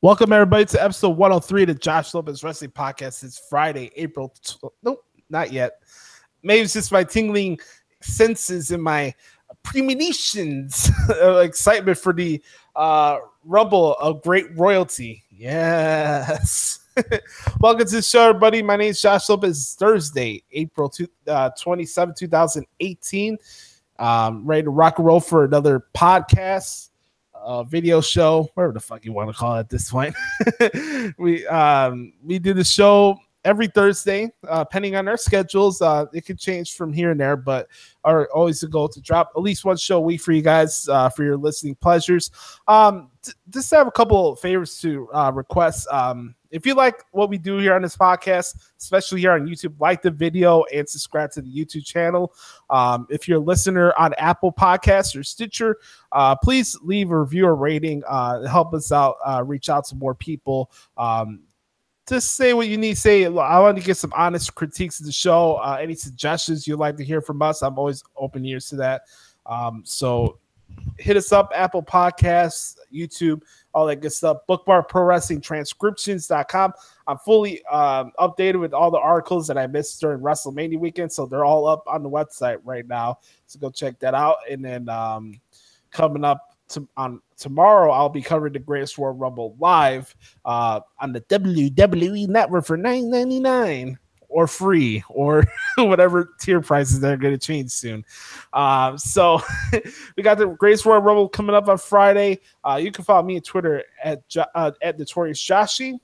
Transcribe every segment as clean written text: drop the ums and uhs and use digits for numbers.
Welcome everybody to episode 103 of the Josh Lopez Wrestling Podcast. It's Friday, Nope, not yet. Maybe it's just my tingling senses and my premonitions of excitement for the Rumble of Great Royalty. Yes. Welcome to the show, everybody. My name is Josh Lopez. It's Thursday, April 27, 2018. Ready to rock and roll for another podcast. Video show, whatever the fuck you want to call it at this point. we do the show every Thursday, depending on our schedules. It could change from here and there, but our always the goal to drop at least one show a week for you guys for your listening pleasures. Just have a couple of favors to request. If you like what we do here on this podcast, especially here on YouTube, like the video and subscribe to the YouTube channel. If you're a listener on Apple Podcasts or Stitcher, please leave a review or rating. Help us out, reach out to more people. Just say what you need to say. I want to get some honest critiques of the show. Any suggestions you'd like to hear from us, I'm always open ears to that. So hit us up, Apple Podcasts, YouTube, all that good stuff. Bookmark Pro Wrestling Transcriptions.com. I'm fully updated with all the articles that I missed during WrestleMania weekend, so they're all up on the website right now. So go check that out. And then coming up on tomorrow, I'll be covering the Greatest Royal Rumble live on the WWE Network for $9.99 or free or whatever tier prices they're going to change soon. So we got the Greatest Royal Rumble coming up on Friday. You can follow me on Twitter at Notorious Joshi.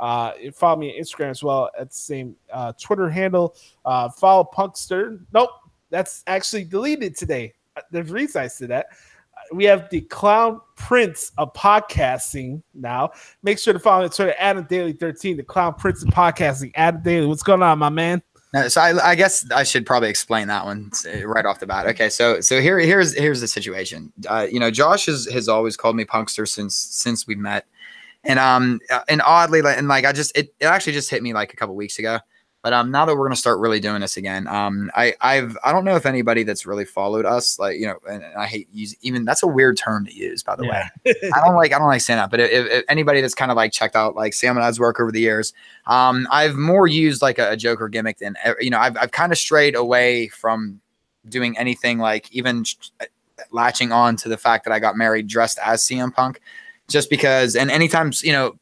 Follow me on Instagram as well at the same Twitter handle. Follow Punkster. Nope, that's actually deleted today. There's reasons to that. We have the Clown Prince of podcasting now. Make sure to follow me on Twitter, Adam Daley 13, the Clown Prince of podcasting. Adam Daley, what's going on, my man? So I guess I should probably explain that one right off the bat. Okay, so here's the situation. Josh has always called me Punkster since we met, and oddly, it actually just hit me like a couple weeks ago. But now that we're gonna start really doing this again, I don't know if anybody that's really followed us, and I hate using even that's a weird term to use, by the way. I don't like saying that, but if anybody that's kind of like checked out like Sam and I's work over the years, I've more used like a Joker gimmick than I've kind of strayed away from doing anything like even latching on to the fact that I got married dressed as CM Punk. Just because, and anytime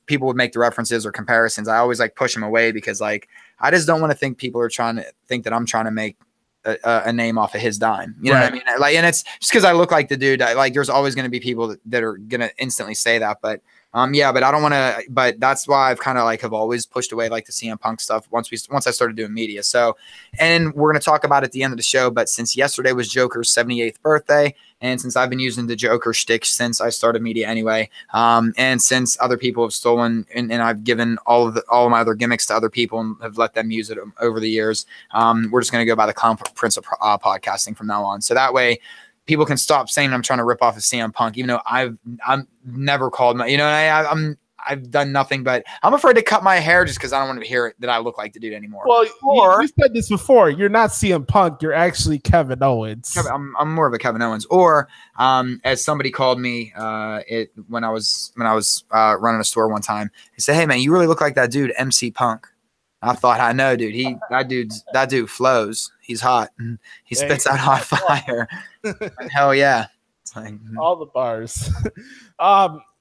people would make the references or comparisons, I always like push them away because like I just don't want to think people are trying to think that I'm trying to make a name off of his dime. You know what I mean? Like, and it's just because I look like the dude. There's always going to be people that are going to instantly say that, but but I don't want to. But that's why I've kind of have always pushed away like the CM Punk stuff once I started doing media. So, and we're going to talk about it at the end of the show. But since yesterday was Joker's 78th birthday, and since I've been using the Joker shtick since I started media anyway, and since other people have stolen and I've given all of my other gimmicks to other people and have let them use it over the years, we're just going to go by the Clown Prince of podcasting from now on. So that way, people can stop saying I'm trying to rip off of CM Punk, even though I'm never called my, I've done nothing, but I'm afraid to cut my hair just because I don't want to hear that I look like the dude anymore. Well, you said this before. You're not CM Punk. You're actually Kevin Owens. I'm more of a Kevin Owens. Or as somebody called me when I was running a store one time, he said, "Hey man, you really look like that dude, MC Punk." I thought, I know, dude. That dude flows. He's hot. He spits out hot fire. Hell yeah! It's like all the bars.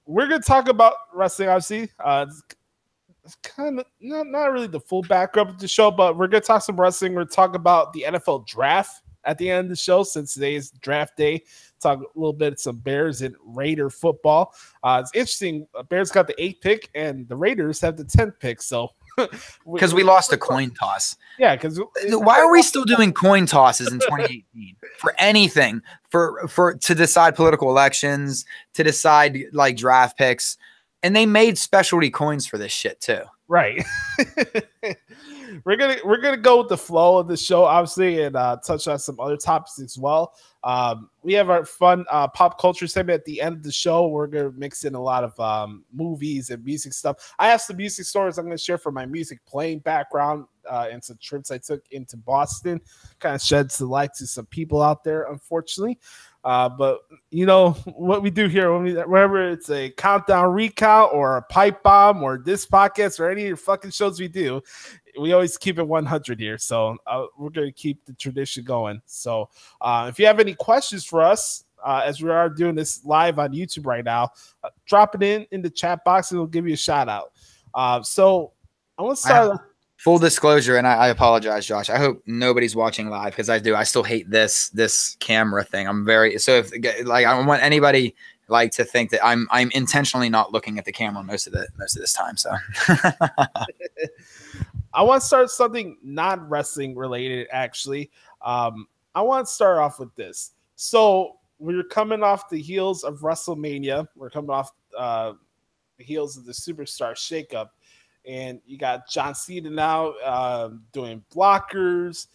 We're gonna talk about wrestling, obviously. It's kind of not really the full background of the show, but we're gonna talk some wrestling. We're gonna talk about the NFL draft at the end of the show, since today is draft day. Talk a little bit some Bears and Raider football. It's interesting. Bears got the 8th pick, and the Raiders have the 10th pick. So. Because we lost a coin toss. Yeah, because why are we still doing coin tosses in 2018 for anything? For to decide political elections, to decide like draft picks, and they made specialty coins for this shit too. Right. We're gonna go with the flow of the show, obviously, and touch on some other topics as well. We have our fun pop culture segment at the end of the show. We're gonna mix in a lot of movies and music stuff. I have some music stories I'm gonna share from my music playing background and some trips I took into Boston. Kind of shed some light to some people out there, unfortunately. But you know what we do here, whenever it's a countdown recount or a pipe bomb or this podcast or any of the fucking shows we do, we always keep it 100 here. So we're going to keep the tradition going. So if you have any questions for us, as we are doing this live on YouTube right now, drop it in the chat box and we'll give you a shout out. So I want to start. Full disclosure, and I apologize, Josh. I hope nobody's watching live because I still hate this camera thing. I'm very so if like I don't want anybody like to think that I'm intentionally not looking at the camera most of this time. So I want to start something not wrestling related. Actually, I want to start off with this. So we're coming off the heels of WrestleMania. We're coming off the heels of the Superstar shakeup. And you got John Cena now doing blockers.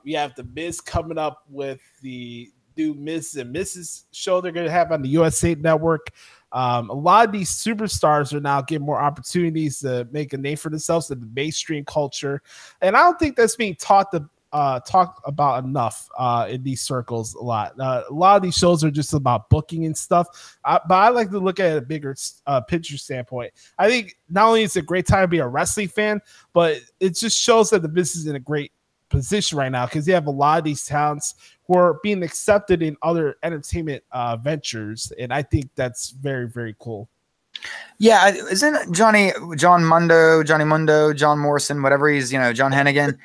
We have the Miz coming up with the new Miz and Mrs. show they're going to have on the USA Network. A lot of these superstars are now getting more opportunities to make a name for themselves in the mainstream culture. And I don't think that's being talked about enough in these circles a lot. A lot of these shows are just about booking and stuff, but I like to look at a bigger picture standpoint. I think not only is it a great time to be a wrestling fan, but it just shows that the business is in a great position right now because you have a lot of these talents who are being accepted in other entertainment ventures, and I think that's very, very cool. Yeah, isn't Johnny Mundo, John Morrison, whatever he's, John Hennigan,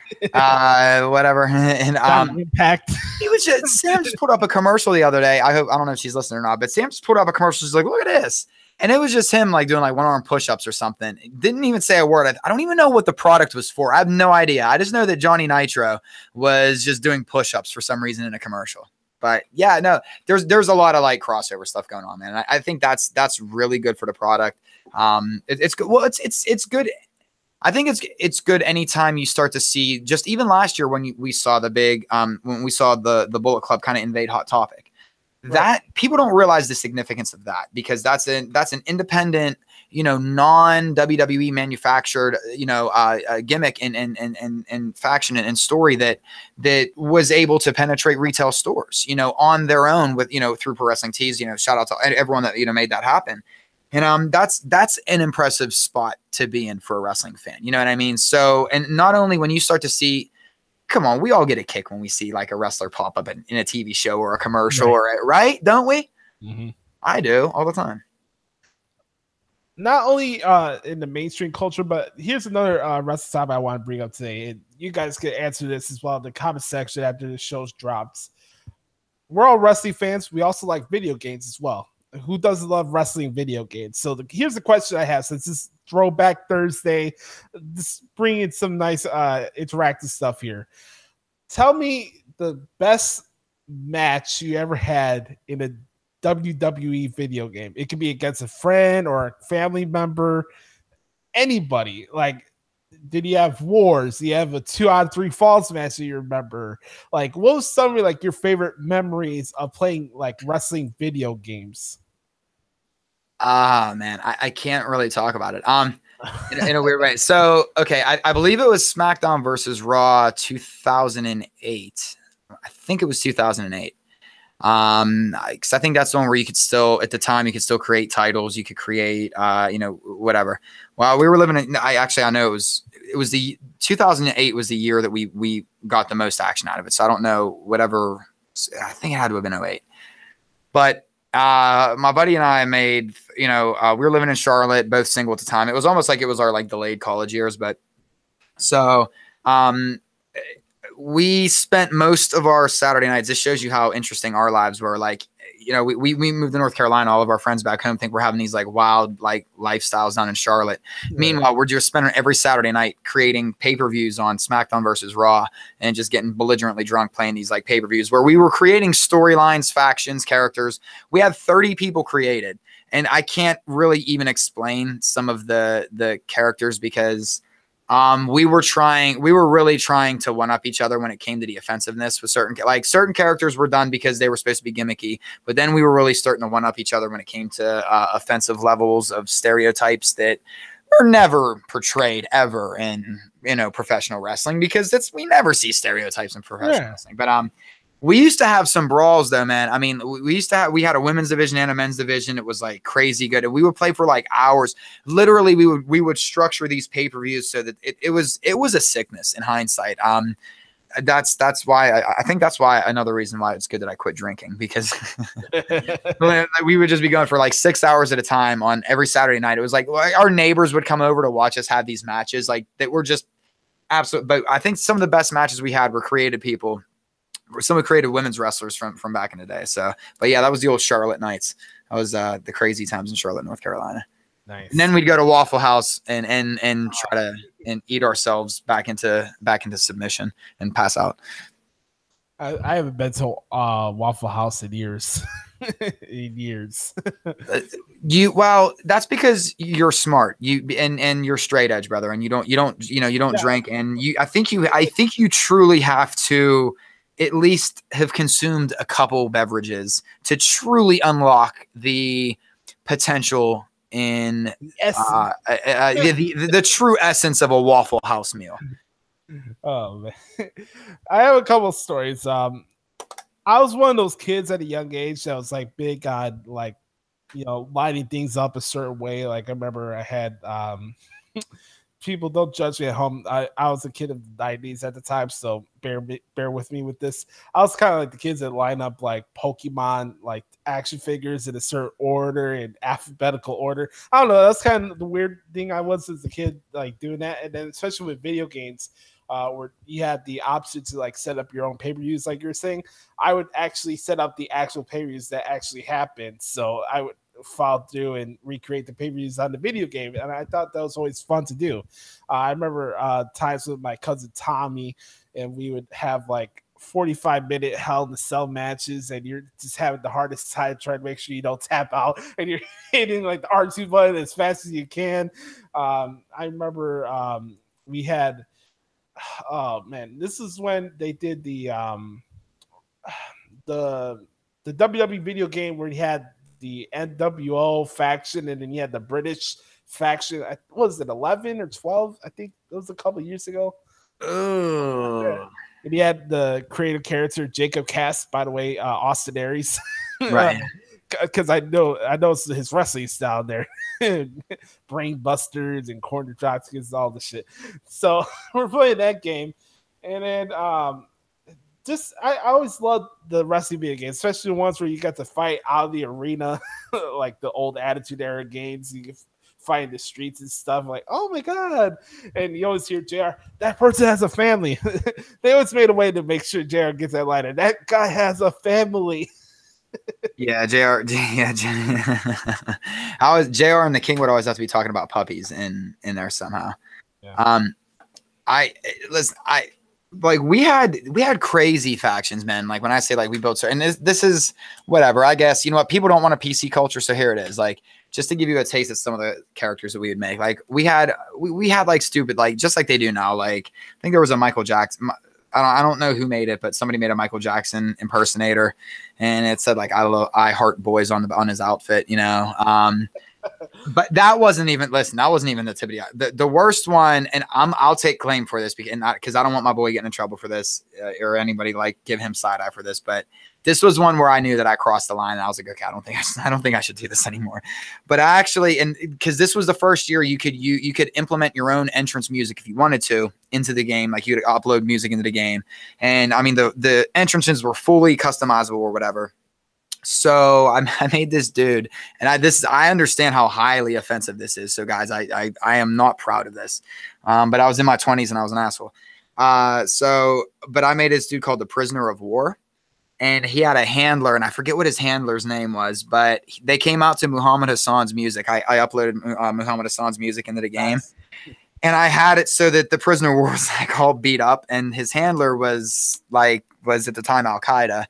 whatever. And Impact. He was Sam just put up a commercial the other day. I don't know if she's listening or not, but Sam just put up a commercial. She's like, look at this. And it was just him like doing like one-arm push-ups or something. Didn't even say a word. I don't even know what the product was for. I have no idea. I just know that Johnny Nitro was just doing push-ups for some reason in a commercial. But yeah, no, there's a lot of like crossover stuff going on, man. I think that's really good for the product. It's good. Well, it's good. I think it's good anytime you start to see, just even last year when we saw the big when we saw the Bullet Club kind of invade Hot Topic. Right. That people don't realize the significance of that because that's an independent, non WWE manufactured, gimmick and faction and story that was able to penetrate retail stores, on their own with, through Pro Wrestling Tees, shout out to everyone that, made that happen. And that's an impressive spot to be in for a wrestling fan. You know what I mean? So, and not only when you start to see, come on, we all get a kick when we see like a wrestler pop up in a TV show or a commercial, right? Don't we? Mm-hmm. I do all the time. Not only in the mainstream culture, but here's another wrestling topic I want to bring up today. And you guys can answer this as well in the comment section after the show's drops. We're all wrestling fans. We also like video games as well. Who doesn't love wrestling video games? So here's the question I have since this Throwback Thursday, just bringing some nice interactive stuff here. Tell me the best match you ever had in a WWE video game. It could be against a friend or a family member, anybody. Like, did you have wars? Do you have a 2-on-3 falls match that you remember? Like, what was some of like your favorite memories of playing like wrestling video games? Man, I can't really talk about it. In a weird way. So, okay, I believe it was SmackDown versus Raw 2008. I think it was 2008. Because I think that's the one where you could still, at the time, you could still create titles. You could create, whatever. Well, we were living in. I know it was the 2008 was the year that we got the most action out of it. So I don't know whatever. I think it had to have been 08. But my buddy and I made, we were living in Charlotte, both single at the time. It was almost like it was our like delayed college years. But so we spent most of our Saturday nights. This shows you how interesting our lives were. Like, we moved to North Carolina. All of our friends back home think we're having these like wild like lifestyles down in Charlotte. Yeah. Meanwhile, we're just spending every Saturday night creating pay-per-views on SmackDown versus Raw and just getting belligerently drunk playing these like pay-per-views where we were creating storylines, factions, characters. We had 30 people created, and I can't really even explain some of the characters because we were really trying to one up each other when it came to the offensiveness with certain characters were done because they were supposed to be gimmicky, but then we were really starting to one up each other when it came to offensive levels of stereotypes that are never portrayed ever in, you know, professional wrestling, because we never see stereotypes in professional wrestling. But we used to have some brawls though, man. I mean, we had a women's division and a men's division. It was like crazy good. And we would play for like hours. Literally, we would structure these pay-per-views so that it was a sickness in hindsight. That's why I think that's why another reason why it's good that I quit drinking, because we would just be going for like 6 hours at a time on every Saturday night. It was like our neighbors would come over to watch us have these matches, like that were just absolute. But I think some of the best matches we had were creative people. Some of the creative women's wrestlers from back in the day. So, but yeah, that was the old Charlotte nights. That was the crazy times in Charlotte, North Carolina. Nice. And then we'd go to Waffle House and try to eat ourselves back into submission and pass out. I haven't been to Waffle House in years. Well, that's because you're smart. And you're straight edge, brother, and you don't drink, and I think you truly have to at least have consumed a couple beverages to truly unlock the potential in the true essence of a Waffle House meal. Oh man, I have a couple stories. I was one of those kids at a young age that was like big on like, you know, lining things up a certain way. Like I remember I had people, don't judge me at home. I was a kid of the 90s at the time, so bear with me with this. I was kind of like the kids that line up like Pokemon, like action figures in a certain order and alphabetical order. I don't know. That's kind of the weird thing I was as a kid, like doing that. And then especially with video games, where you had the option to like set up your own pay-per-views, like you were saying, I would actually set up the actual pay-per-views that actually happened. So I would follow through and recreate the pay-per-views on the video game, and I thought that was always fun to do. I remember times with my cousin Tommy, and we would have like 45-minute Hell in a Cell matches, and you're just having the hardest time trying to make sure you don't tap out, and you're hitting like the R2 button as fast as you can. I remember we had, oh man, this is when they did the WWE video game where you had the NWO faction, and then you had the British faction. What was it, 11 or 12? I think it was a couple of years ago. Oh. And he had the creative character Jacob Cass, by the way, Austin Aries. Right. Because I know his wrestling style there. Brain busters and corner drops against all the shit. So we're playing that game. And then I always loved the wrestling video games, especially the ones where you got to fight out of the arena, like the old Attitude Era games. You can fight in the streets and stuff. Like, oh my god! And you always hear JR, that person has a family. They always made a way to make sure JR gets that line. That guy has a family. Yeah, JR. Yeah, JR and the King would always have to be talking about puppies in there somehow. Yeah. Like we had crazy factions, man. Like when I say like we built, and this is whatever, I guess, you know what, people don't want a PC culture. So here it is. Like, just to give you a taste of some of the characters that we would make. Like we had like stupid, like just like they do now. Like I think there was a Michael Jackson. I don't know who made it, but somebody made a Michael Jackson impersonator, and it said like I heart boys on his outfit, you know. But that wasn't even the tip of the worst one, and I'll take claim for this because I don't want my boy getting in trouble for this, or anybody like give him side eye for this. But this was one where I knew that I crossed the line, and I was like, okay, I don't think I should do this anymore. But I actually, and because this was the first year you could implement your own entrance music if you wanted to into the game, like you could upload music into the game, and I mean the entrances were fully customizable or whatever. So I made this dude, and I understand how highly offensive this is. So guys, I am not proud of this. But I was in my 20s and I was an asshole. But I made this dude called the Prisoner of War, and he had a handler, and I forget what his handler's name was, but they came out to Muhammad Hassan's music. I uploaded Muhammad Hassan's music into the game. Nice. And I had it so that the Prisoner of War was like all beat up, and his handler was at the time Al-Qaeda.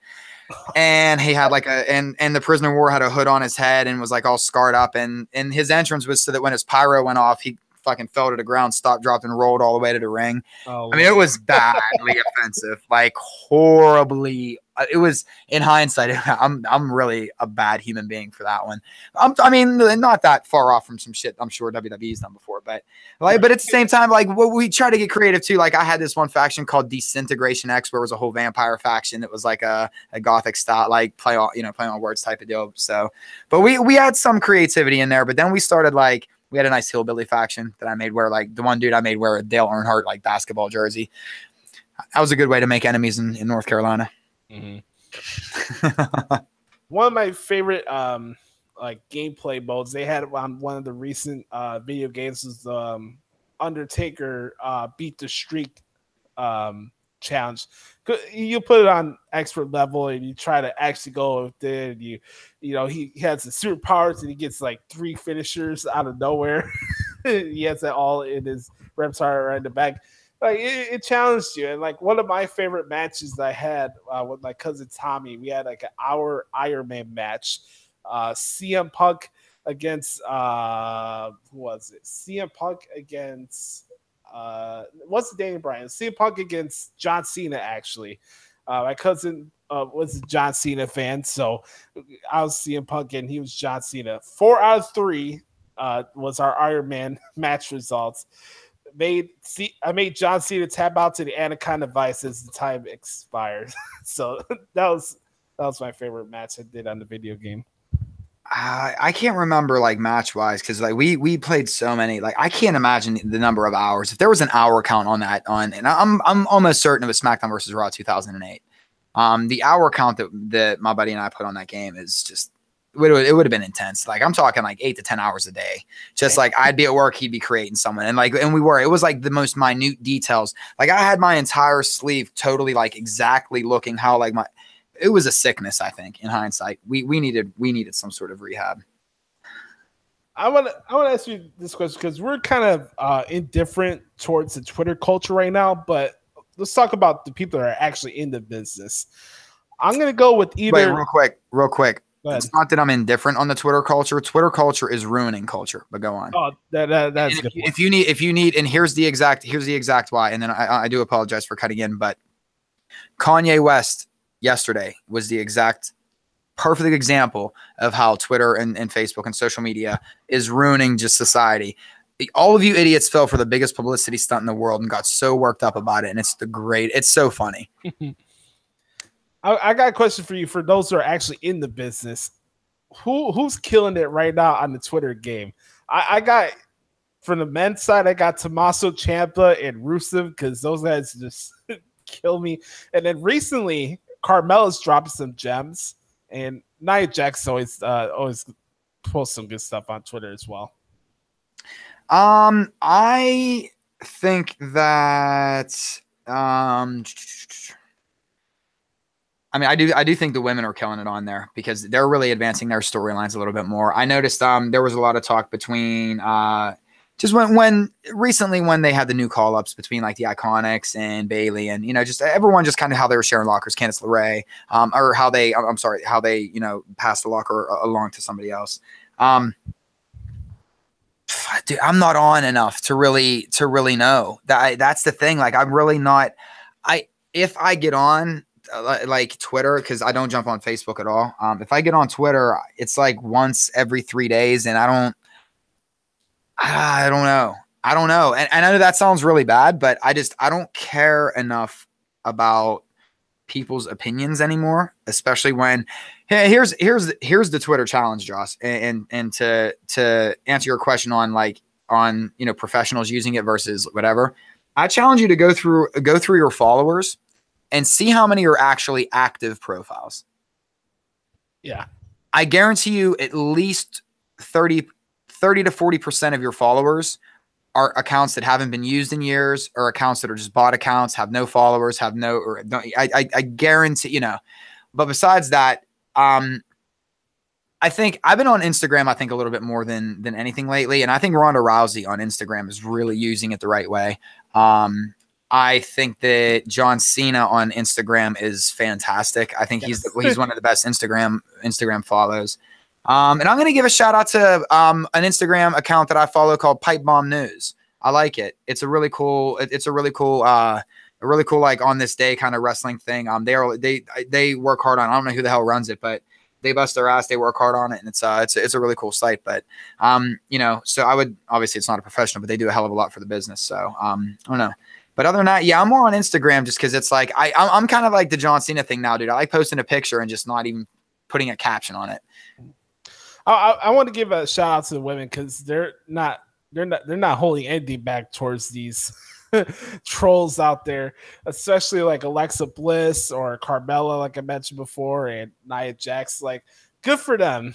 And he had like and the Prisoner of War had a hood on his head and was like all scarred up, and his entrance was so that when his pyro went off, he fucking fell to the ground, stopped, dropped, and rolled all the way to the ring. Oh, I mean, it was badly offensive, like horribly. It was, in hindsight, I'm really a bad human being for that one. I mean, not that far off from some shit I'm sure WWE's done before, but at the same time, like we try to get creative too. Like I had this one faction called Disintegration X, where it was a whole vampire faction that was like a gothic style, like play on words type of deal. So, but we had some creativity in there, but then we started like, we had a nice hillbilly faction that I made wear, like the one dude I made wear a Dale Earnhardt like basketball jersey. That was a good way to make enemies in North Carolina. Mm-hmm. One of my favorite like gameplay modes they had on one of the recent video games was Undertaker beat the streak challenge. You put it on expert level and you try to actually go with it. And you know he has the superpowers and he gets like 3 finishers out of nowhere. He has that all in his repertoire right in the back. Like it challenged you, and like one of my favorite matches that I had with my cousin Tommy, we had like an hour Iron Man match. CM Punk against who was it? CM Punk against what's the Daniel Bryan? CM Punk against John Cena. Actually, my cousin was a John Cena fan, so I was CM Punk and he was John Cena. 4 out of 3 was our Iron Man match results. I made John Cena tap out to the Anaconda Vice as the time expired. So that was my favorite match I did on the video game. I can't remember like match wise because like we played so many. Like I can't imagine the number of hours. If there was an hour count on that, and I'm almost certain it was SmackDown versus Raw 2008. The hour count that my buddy and I put on that game is just. It would have been intense. Like I'm talking like 8 to 10 hours a day. Just like I'd be at work, he'd be creating someone. And it was like the most minute details. Like I had my entire sleeve totally like exactly looking how like it was a sickness, I think, in hindsight. We needed some sort of rehab. I want to ask you this question because we're kind of indifferent towards the Twitter culture right now, but let's talk about the people that are actually in the business. I'm going to go with either. Wait, real quick. It's not that I'm indifferent on the Twitter culture. Twitter culture is ruining culture. But go on. Oh, that's good. If you need, and here's the exact why. And then I do apologize for cutting in, but Kanye West yesterday was the exact perfect example of how Twitter and Facebook and social media is ruining just society. All of you idiots fell for the biggest publicity stunt in the world and got so worked up about it. And it's so funny. I got a question for you for those who are actually in the business. Who's killing it right now on the Twitter game? I got from the men's side, I got Tommaso Ciampa and Rusev because those guys just kill me. And then recently, Carmella's dropped some gems, and Nia Jax always posts some good stuff on Twitter as well. I think that I mean, I do think the women are killing it on there because they're really advancing their storylines a little bit more. I noticed there was a lot of talk between just when recently when they had the new call ups between like the Iconics and Bailey and just everyone just kind of how they were sharing lockers, Candice LeRae, or how they passed the locker along to somebody else. Dude, I'm not on enough to really know that. That's the thing. Like I'm really not. If I get on. Like Twitter, because I don't jump on Facebook at all. If I get on Twitter, it's like once every 3 days, and I don't know. And I know that sounds really bad, but I don't care enough about people's opinions anymore, especially when here's the Twitter challenge, Joss, and to answer your question on professionals using it versus whatever. I challenge you to go through your followers and see how many are actually active profiles. Yeah. I guarantee you at least 30 to 40% of your followers are accounts that haven't been used in years or accounts that are just bot accounts, have no followers, I guarantee, but besides that, I think I've been on Instagram, I think a little bit more than anything lately. And I think Ronda Rousey on Instagram is really using it the right way. I think that John Cena on Instagram is fantastic. I think he's one of the best Instagram follows. And I'm going to give a shout out to an Instagram account that I follow called Pipe Bomb News. I like it. It's a really cool. It's a really cool. A really cool like on this day kind of wrestling thing. They work hard on. I don't know who the hell runs it, but they bust their ass. They work hard on it, and it's a really cool site. But you know, so I would obviously it's not a professional, but they do a hell of a lot for the business. So I don't know. But other than that, yeah, I'm more on Instagram just because it's like I'm kind of like the John Cena thing now, dude. I like posting a picture and just not even putting a caption on it. I want to give a shout out to the women because they're not holding anything back towards these trolls out there, especially like Alexa Bliss or Carmella, like I mentioned before, and Nia Jax. Like, good for them.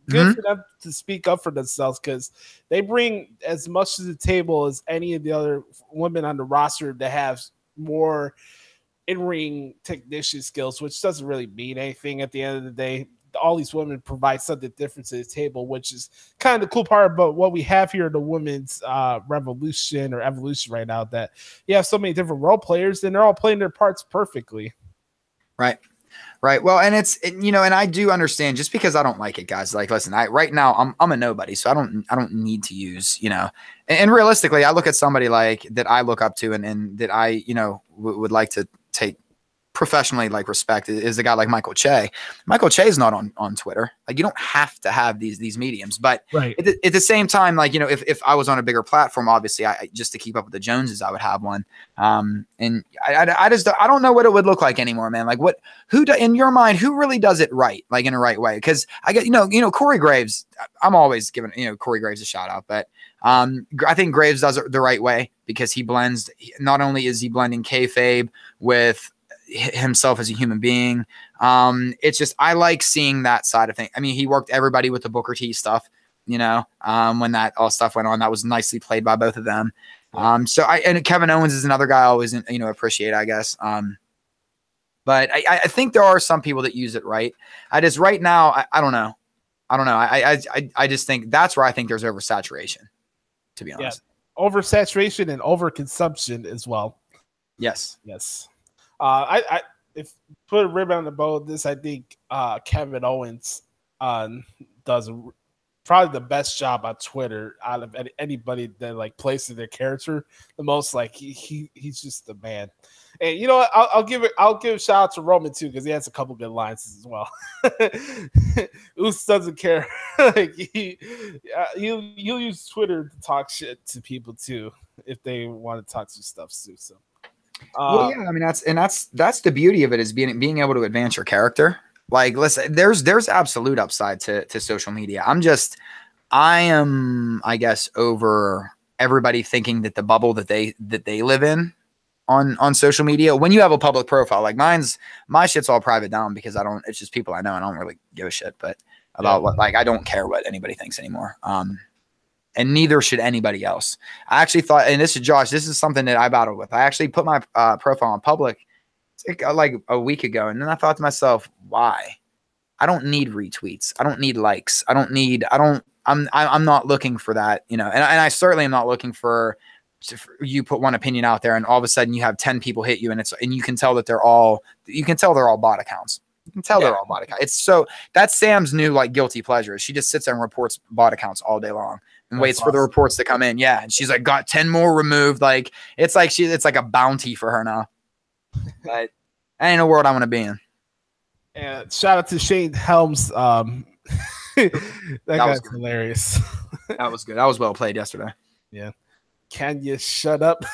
Good for them to speak up for themselves because they bring as much to the table as any of the other women on the roster that have more in-ring technician skills, which doesn't really mean anything at the end of the day. All these women provide something different to the table, which is kind of the cool part about what we have here in the women's revolution or evolution right now, that you have so many different role players and they're all playing their parts perfectly. Right. Well, and and I do understand just because I don't like it, guys. Like, listen, right now I'm a nobody, so I don't need to use, and realistically, I look at somebody like that I look up to and that I, would like to take professionally like respect is a guy like Michael Che. Michael Che is not on Twitter. Like, you don't have to have these mediums, but right. At the same time, like, if I was on a bigger platform, obviously I just to keep up with the Joneses, I would have one. And I don't know what it would look like anymore, man. Like in your mind, who really does it right? Like in a right way? Cause I get, Corey Graves, I'm always giving, Corey Graves a shout out, but I think Graves does it the right way because he blends, not only is he blending kayfabe with himself as a human being. It's just, I like seeing that side of things. I mean, he worked everybody with the Booker T stuff, when that all stuff went on, that was nicely played by both of them. And Kevin Owens is another guy I always, appreciate, I guess. But I think there are some people that use it right. Right now, I don't know. I just think that's where I think there's oversaturation, to be honest. Yeah. Oversaturation and overconsumption as well. Yes. I if put a ribbon on the bow of this, I think Kevin Owens does probably the best job on Twitter out of anybody that like places their character the most. Like he's just the man. And you know what? I'll give a shout out to Roman too because he has a couple good lines as well. Uso doesn't care. Like he'll use Twitter to talk shit to people too if they want to talk some stuff too. So. Well, yeah, I mean that's the beauty of it is being able to advance your character. Like, listen, there's absolute upside to social media. I am, I guess, over everybody thinking that the bubble that they live in on social media. When you have a public profile, like my shit's all private down because it's just people I know and I don't really give a shit. But about I don't care what anybody thinks anymore. And neither should anybody else. I actually thought, and this is Josh, this is something that I battled with. I actually put my profile on public like a week ago. And then I thought to myself, why? I don't need retweets. I don't need likes. I'm not looking for that, and I certainly am not looking for you put one opinion out there and all of a sudden you have 10 people hit you and you can tell that they're all bot accounts. You can tell they're all bot accounts. It's so that's Sam's new like guilty pleasure. She just sits there and reports bot accounts all day long. And waits for the reports to come in. Yeah. And she's like, got 10 more removed. Like, it's like a bounty for her now. But that ain't a world I want to be in. And shout out to Shane Helms. That guy's hilarious. That was good. That was well played yesterday. Yeah. Can you shut up?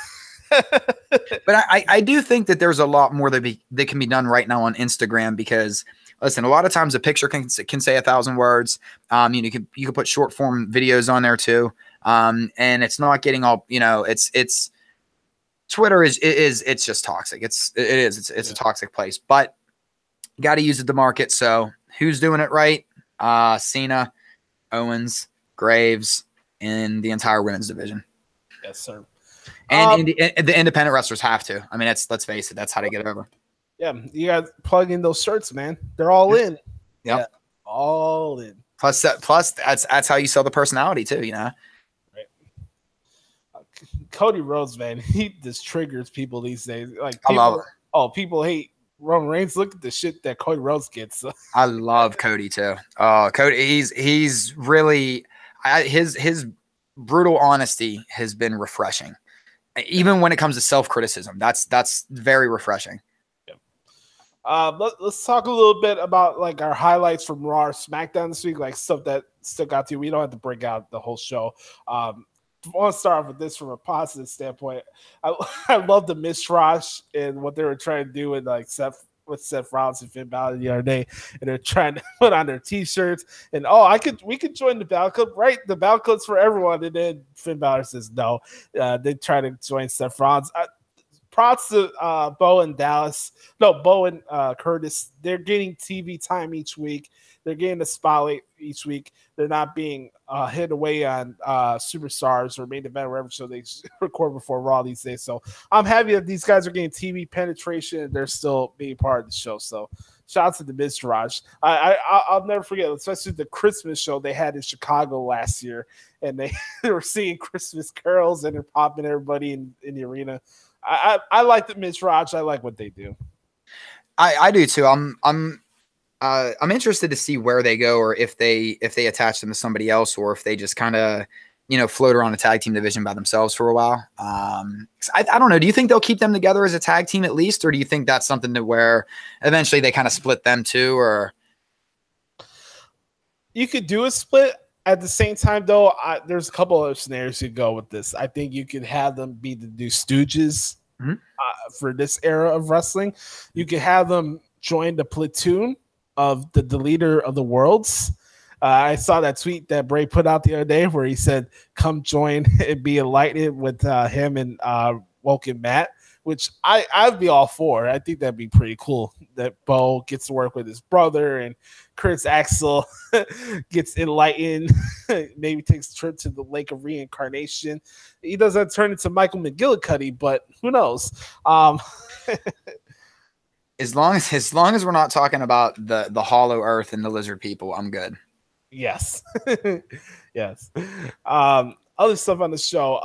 But I do think that there's a lot more that can be done right now on Instagram because listen, a lot of times a picture can say 1,000 words. You can put short form videos on there too. And it's not getting all, it's Twitter it's just toxic. It's a toxic place, but you got to use it to market. So who's doing it right? Cena, Owens, Graves, and the entire women's division. Yes, sir. And the independent wrestlers have to. I mean, let's face it. That's how to get over. Yeah, you got to plug in those shirts, man. They're all in. Yep. Yeah, all in. Plus that's how you sell the personality too, Right. Cody Rhodes, man, he just triggers people these days. Like I love it. Oh, people hate Roman Reigns, look at the shit that Cody Rhodes gets. I love Cody too. Oh, Cody, he's really his brutal honesty has been refreshing. Even when it comes to self-criticism, that's very refreshing. Let's talk a little bit about like our highlights from Raw or SmackDown this week, like stuff that stuck out to you. We don't have to break out the whole show. I want to start off with this from a positive standpoint. I love the mishrash and what they were trying to do with like Seth Rollins and Finn Balor the other day, and they're trying to put on their t-shirts and we could join the Balor Club, right? The Balor Club's for everyone, and then Finn Balor says no. They try to join Seth Rollins. Props to Bo and Curtis. They're getting TV time each week. They're getting the spotlight each week. They're not being hit away on Superstars or Main Event or whatever, so they record before Raw these days. So I'm happy that these guys are getting TV penetration and they're still being part of the show. So shout out to the Mizraj. I'll never forget, especially the Christmas show they had in Chicago last year, and they were singing Christmas carols and they're popping everybody in the arena. I like the Mizraj. I like what they do. I do too. I'm interested to see where they go, or if they attach them to somebody else, or if they just kind of, float around the tag team division by themselves for a while. I don't know. Do you think they'll keep them together as a tag team at least, or do you think that's something to where eventually they kind of split them too? Or you could do a split. At the same time, though, there's a couple of scenarios you go with this. I think you could have them be the new Stooges for this era of wrestling. You could have them join the platoon of the Deleter of the Worlds. I saw that tweet that Bray put out the other day where he said, come join and be enlightened with him and Woken Matt, which I'd be all for. I think that'd be pretty cool that Bo gets to work with his brother and Curtis Axel gets enlightened, maybe takes a trip to the Lake of Reincarnation. He doesn't turn into Michael McGillicuddy, but who knows? As long as we're not talking about the Hollow Earth and the Lizard People, I'm good. Yes. Yes. Other stuff on the show.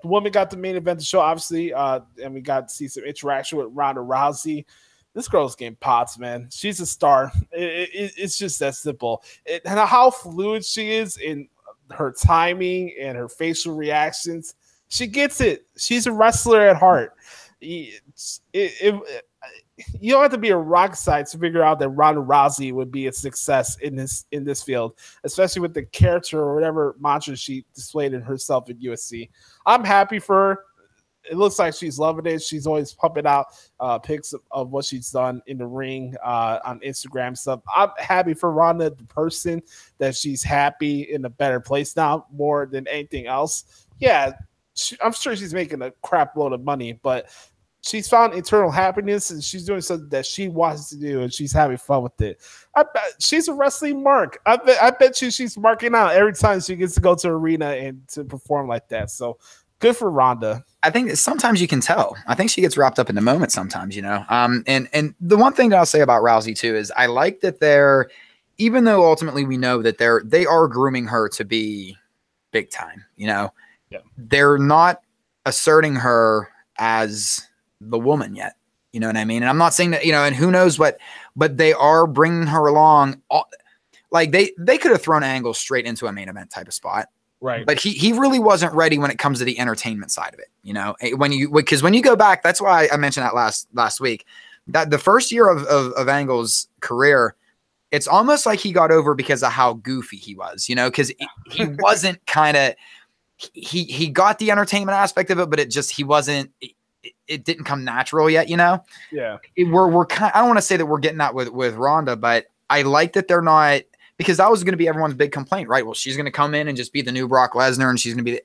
The woman got the main event of the show, obviously, and we got to see some interaction with Ronda Rousey. This girl's getting pots, man. She's a star. It's just that simple. And how fluid she is in her timing and her facial reactions. She gets it. She's a wrestler at heart. You don't have to be a rock scientist to figure out that Ronda Rousey would be a success in this field, especially with the character or whatever mantra she displayed in herself at USC. I'm happy for her. It looks like she's loving it. She's always pumping out pics of what she's done in the ring on Instagram stuff. I'm happy for Ronda, the person, that she's happy in a better place now more than anything else. Yeah, I'm sure she's making a crap load of money, but she's found internal happiness and she's doing something that she wants to do and she's having fun with it. I bet she's a wrestling mark. I bet you she's marking out every time she gets to go to arena and to perform like that. So good for Ronda. I think sometimes you can tell. I think she gets wrapped up in the moment sometimes, And the one thing that I'll say about Rousey too is I like that even though ultimately we know that they are grooming her to be big time, Yeah. They're not asserting her as the woman yet. You know what I mean? And I'm not saying that, and who knows what, but they are bringing her along. Like they could have thrown Angle straight into a main event type of spot. Right. But he really wasn't ready when it comes to the entertainment side of it. Because when you go back, that's why I mentioned that last week, that the first year of Angle's career, it's almost like he got over because of how goofy he was, because he wasn't he got the entertainment aspect of it, but it didn't come natural yet, Yeah. We're kind. I don't want to say that we're getting that with Ronda, but I like that they're not, because that was going to be everyone's big complaint, right? Well, she's going to come in and just be the new Brock Lesnar, and she's going to be,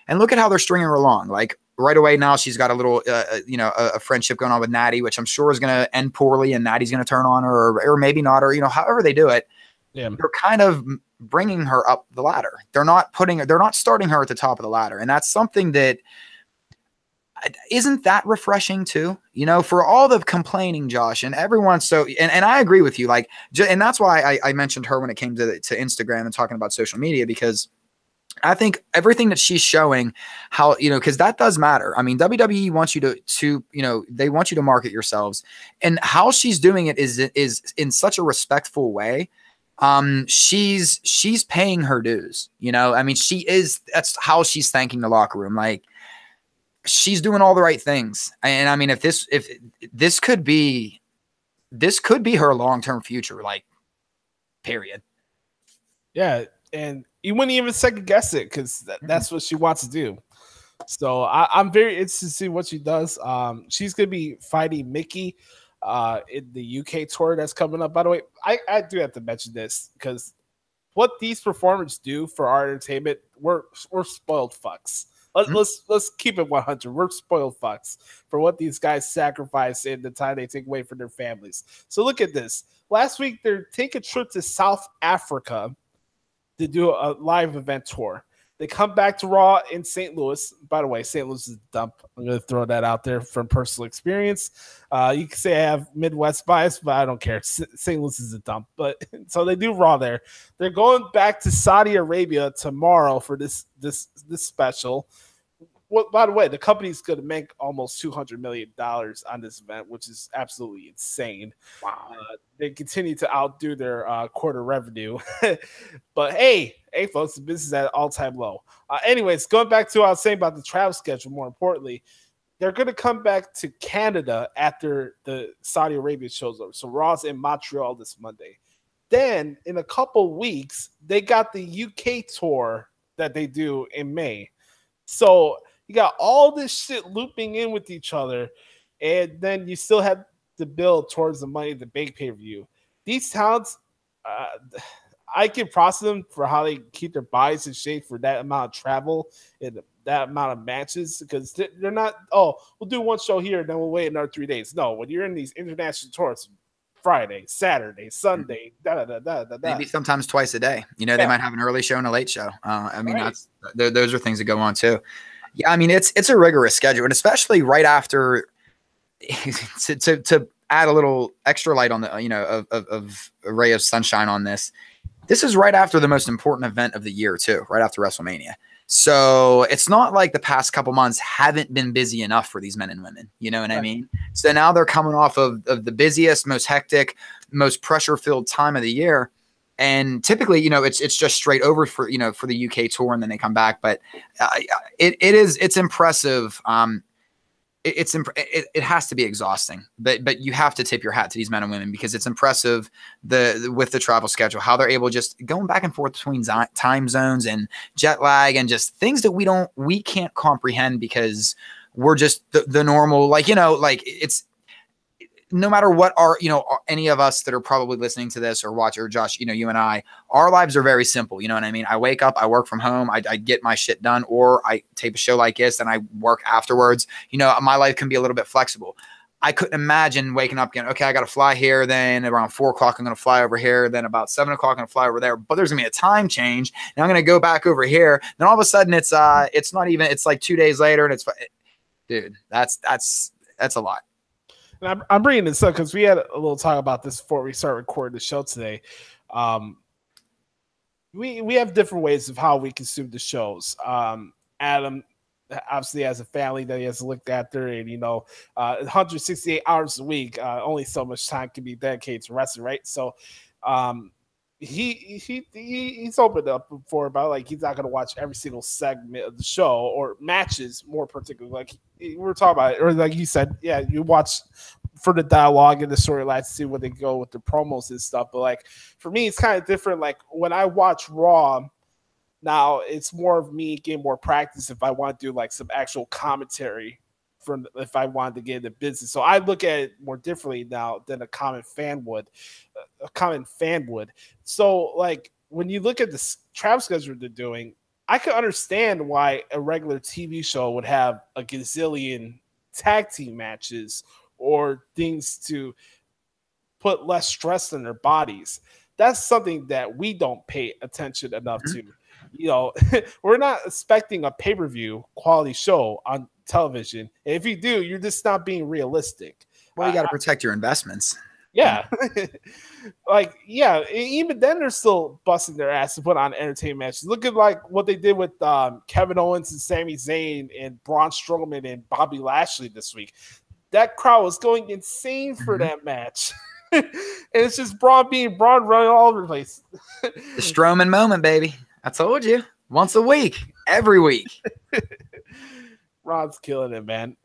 and look at how they're stringing her along. Like right away now, she's got a little, a friendship going on with Natty, which I'm sure is going to end poorly, and Natty's going to turn on her, or maybe not, or however they do it. Yeah. They're kind of bringing her up the ladder. They're not starting her at the top of the ladder, and that's something that. Isn't that refreshing too? For all the complaining, Josh, and everyone. So, and I agree with you. Like, and that's why I mentioned her when it came to Instagram and talking about social media, because I think everything that she's showing, how, you know, because that does matter. I mean, WWE wants you to, you know, they want you to market yourselves, and how she's doing it is in such a respectful way. She's paying her dues, you know. I mean, that's how she's thanking the locker room. Like, she's doing all the right things. And I mean, if this could be her long-term future, like, period. Yeah, and you wouldn't even second guess it, because that's what she wants to do. So I'm very interested to see what she does. She's gonna be fighting Mickey in the UK tour that's coming up. By the way, I do have to mention this, because what these performers do for our entertainment, we're spoiled fucks. Let's keep it 100. We're spoiled fucks for what these guys sacrifice in the time they take away from their families. So look at this. Last week, they're taking a trip to South Africa to do a live event tour. They come back to Raw in St. Louis. By the way, St. Louis is a dump. I'm going to throw that out there from personal experience. You can say I have Midwest bias, but I don't care. St. Louis is a dump. But so they do Raw there. They're going back to Saudi Arabia tomorrow for this special. Well, by the way, the company's going to make almost $200 million on this event, which is absolutely insane. Wow. They continue to outdo their quarter revenue. But hey, folks, the business is at an all-time low. Anyways, going back to what I was saying about the travel schedule, more importantly, they're going to come back to Canada after the Saudi Arabia show's over. So Raw's in Montreal this Monday. Then, in a couple weeks, they got the UK tour that they do in May. So you got all this shit looping in with each other, and then you still have to build towards the Money in the Bank pay-per-view. These towns, I give props to them for how they keep their bodies in shape for that amount of travel and that amount of matches, because they're not, oh, we'll do one show here and then we'll wait another 3 days. No, when you're in these international tours, Friday, Saturday, Sunday, maybe sometimes twice a day. You know, they might have an early show and a late show. I mean, those are things that go on too. Yeah, I mean, it's a rigorous schedule, and especially right after to add a little extra light on the, you know, of a ray of sunshine on this. This is right after the most important event of the year too, right after WrestleMania. So it's not like the past couple months haven't been busy enough for these men and women. You know what I mean? So now they're coming off of the busiest, most hectic, most pressure-filled time of the year. And typically, you know, it's just straight over for, you know, for the UK tour, and then they come back. But it's impressive. It has to be exhausting, but you have to tip your hat to these men and women, because it's impressive with the travel schedule, how they're able just going back and forth between time zones and jet lag and just things that we can't comprehend, because we're just the normal, like, you know, like, it's no matter what you know, any of us that are probably listening to this or watch, or Josh, you know, you and I, our lives are very simple. You know what I mean? I wake up, I work from home, I get my shit done, or I tape a show like this and I work afterwards. You know, my life can be a little bit flexible. I couldn't imagine waking up again. Okay, I got to fly here. Then around 4 o'clock, I'm going to fly over here. Then about 7 o'clock, I'm going to fly over there. But there's going to be a time change, and I'm going to go back over here. Then all of a sudden, it's not even. It's like 2 days later, and it's, dude, that's a lot. And I'm bringing this up because we had a little talk about this before we start recording the show today. We have different ways of how we consume the shows. Adam obviously has a family that he has to look after, and, you know, 168 hours a week, only so much time can be dedicated to wrestling, right? So he's opened up before about, like, he's not going to watch every single segment of the show or matches, more particularly. Like, we were talking about it, or like you said, yeah, you watch for the dialogue and the storyline to see where they go with the promos and stuff. But, like, for me, it's kind of different. Like, when I watch Raw now, it's more of me getting more practice if I want to do, like, some actual commentary from if I wanted to get into business. So I look at it more differently now than a common fan would. So, like, when you look at the travel schedule they're doing, I can understand why a regular TV show would have a gazillion tag team matches or things to put less stress on their bodies. That's something that we don't pay attention enough to. You know, we're not expecting a pay-per-view quality show on television. And if you do, you're just not being realistic. Well, you got to protect your investments. Yeah. Like, yeah, even then they're still busting their ass to put on entertainment matches. Look at like what they did with Kevin Owens and Sami Zayn and Braun Strowman and Bobby Lashley this week. That crowd was going insane for that match. And it's just Braun being Braun running all over the place. The Strowman moment, baby. I told you. Once a week. Every week. Braun's killing it, man.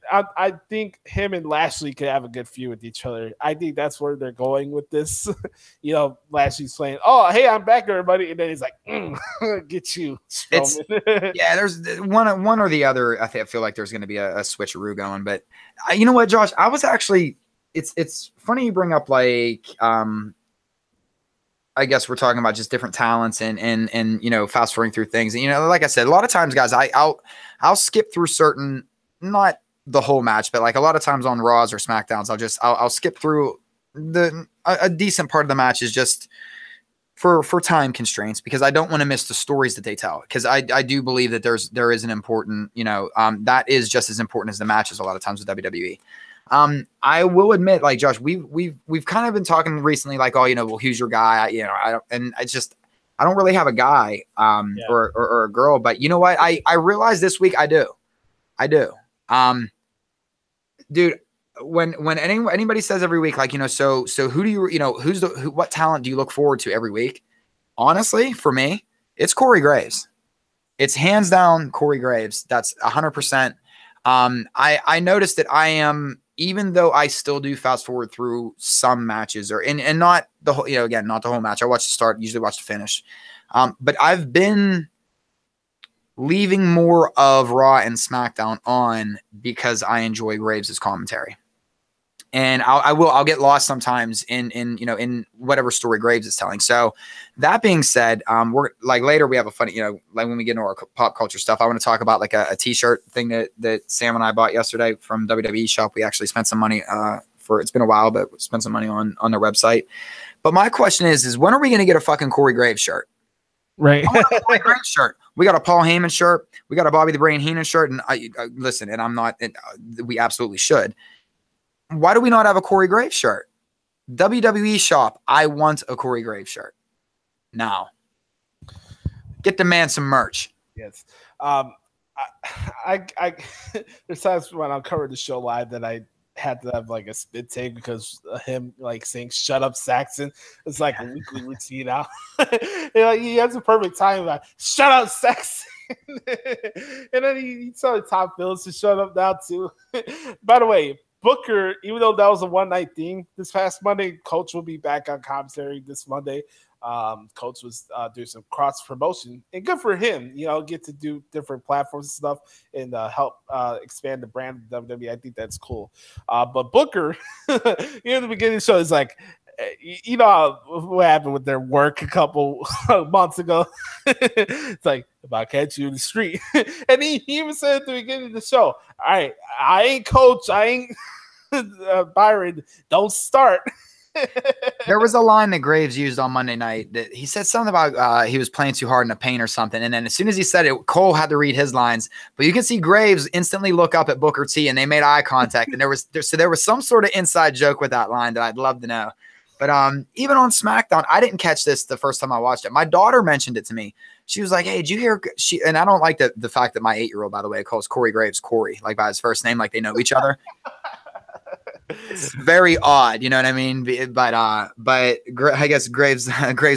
I think him and Lashley could have a good feud with each other. I think that's where they're going with this. You know, Lashley's playing, oh, hey, I'm back, everybody. And then he's like, get you, Strowman. Yeah, there's one or the other. I feel like there's going to be a switcheroo going. But you know what, Josh? I was actually – it's funny you bring up like I guess we're talking about just different talents and you know, fast forwarding through things. And, you know, like I said, a lot of times, guys, I'll skip through certain – not the whole match, but like a lot of times on Raws or SmackDowns, I'll skip through a decent part of the match is just for time constraints, because I don't want to miss the stories that they tell. Because I do believe that there is an important, you know, that is just as important as the matches a lot of times with WWE. I will admit, like Josh, we've kind of been talking recently, like, oh, you know, well, who's your guy? You know, I don't really have a guy or a girl, but you know what? I realized this week I do. Dude, when anybody says every week, like, you know, so who do you know, what talent do you look forward to every week? Honestly, for me, it's Corey Graves. It's hands down Corey Graves. That's 100%. I noticed that I am, even though I still do fast forward through some matches and not the whole, you know, again, not the whole match. I watch the start, usually watch the finish. But I've been leaving more of Raw and SmackDown on because I enjoy Graves' commentary. And I'll get lost sometimes in you know, in whatever story Graves is telling. So that being said, we're like later we have a funny, you know, like when we get into our pop culture stuff, I want to talk about like a t-shirt thing that Sam and I bought yesterday from WWE shop. We actually spent some money it's been a while, but we spent some money on their website. But my question is when are we going to get a fucking Corey Graves shirt? Right. Corey Graves shirt. We got a Paul Heyman shirt. We got a Bobby the Brain Heenan shirt. And I listen, and I'm not, we absolutely should. Why do we not have a Corey Graves shirt? WWE shop. I want a Corey Graves shirt. Now, get the man some merch. Yes. I there's times when I'm covering the show live that I had to have like a spit take because of him like saying "Shut up, Saxon." It's like a weekly routine now. You know, he has a perfect time like "Shut up, Saxon," and then he told Tom Phillips to shut up now too. By the way, Booker, even though that was a one-night thing this past Monday, Coach will be back on commentary this Monday. Coach was doing some cross promotion, and good for him. You know, get to do different platforms and stuff, and help expand the brand of WWE. I think that's cool. But Booker, you know, at the beginning of the show is like, you know what happened with their work a couple months ago. It's like, if I catch you in the street, and he even said at the beginning of the show, "All right, I ain't Coach, I ain't Byron. Don't start." There was a line that Graves used on Monday night that he said something about he was playing too hard in the paint or something. And then as soon as he said it, Cole had to read his lines, but you can see Graves instantly look up at Booker T and they made eye contact. And there was some sort of inside joke with that line that I'd love to know. But even on SmackDown, I didn't catch this the first time I watched it. My daughter mentioned it to me. She was like, "Hey, did you hear?" And I don't like the fact that my 8-year-old, by the way, calls Corey Graves Corey, like by his first name, like they know each other. It's very odd, you know what I mean? But I guess Graves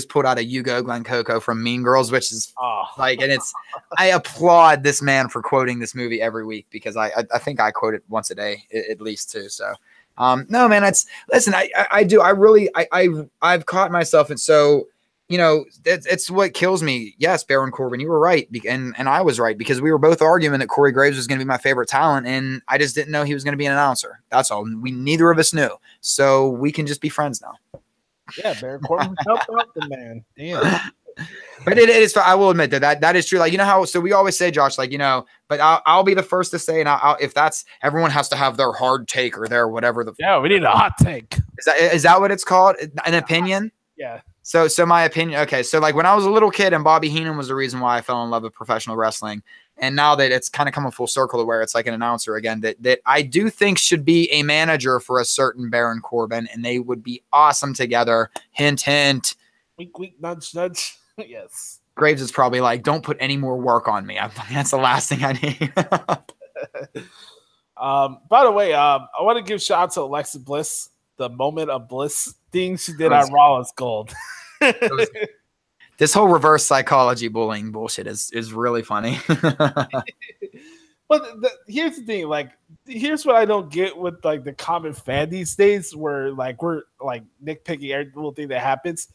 pulled out a Hugo Glen Coco from Mean Girls, which is like, and it's, I applaud this man for quoting this movie every week because I think I quote it once a day at least too. So no, man, listen, I've caught myself. And so, you know, it's what kills me. Yes, Baron Corbin, you were right. And I was right because we were both arguing that Corey Graves was going to be my favorite talent. And I just didn't know he was going to be an announcer. That's all. Neither of us knew. So we can just be friends now. Yeah, Baron Corbin helped out the man. Damn. But it is, I will admit that is true. Like, you know how, so we always say, Josh, like, you know, but I'll be the first to say, and if that's, everyone has to have their hard take or their whatever. Yeah, we need a hot take. Is that what it's called? An opinion? Yeah. So my opinion, okay, so like when I was a little kid and Bobby Heenan was the reason why I fell in love with professional wrestling, and now that it's kind of coming full circle to where it's like an announcer again, that I do think should be a manager for a certain Baron Corbin, and they would be awesome together. Hint, hint. Wink, wink, nudge, nudge. Yes. Graves is probably like, don't put any more work on me. That's the last thing I need. By the way, I want to give shout out to Alexa Bliss. The moment of bliss thing she did on Raw is gold. This whole reverse psychology bullying bullshit is really funny. But here's the thing, like, here's what I don't get with like the common fan these days, where like we're like nitpicking every little thing that happens.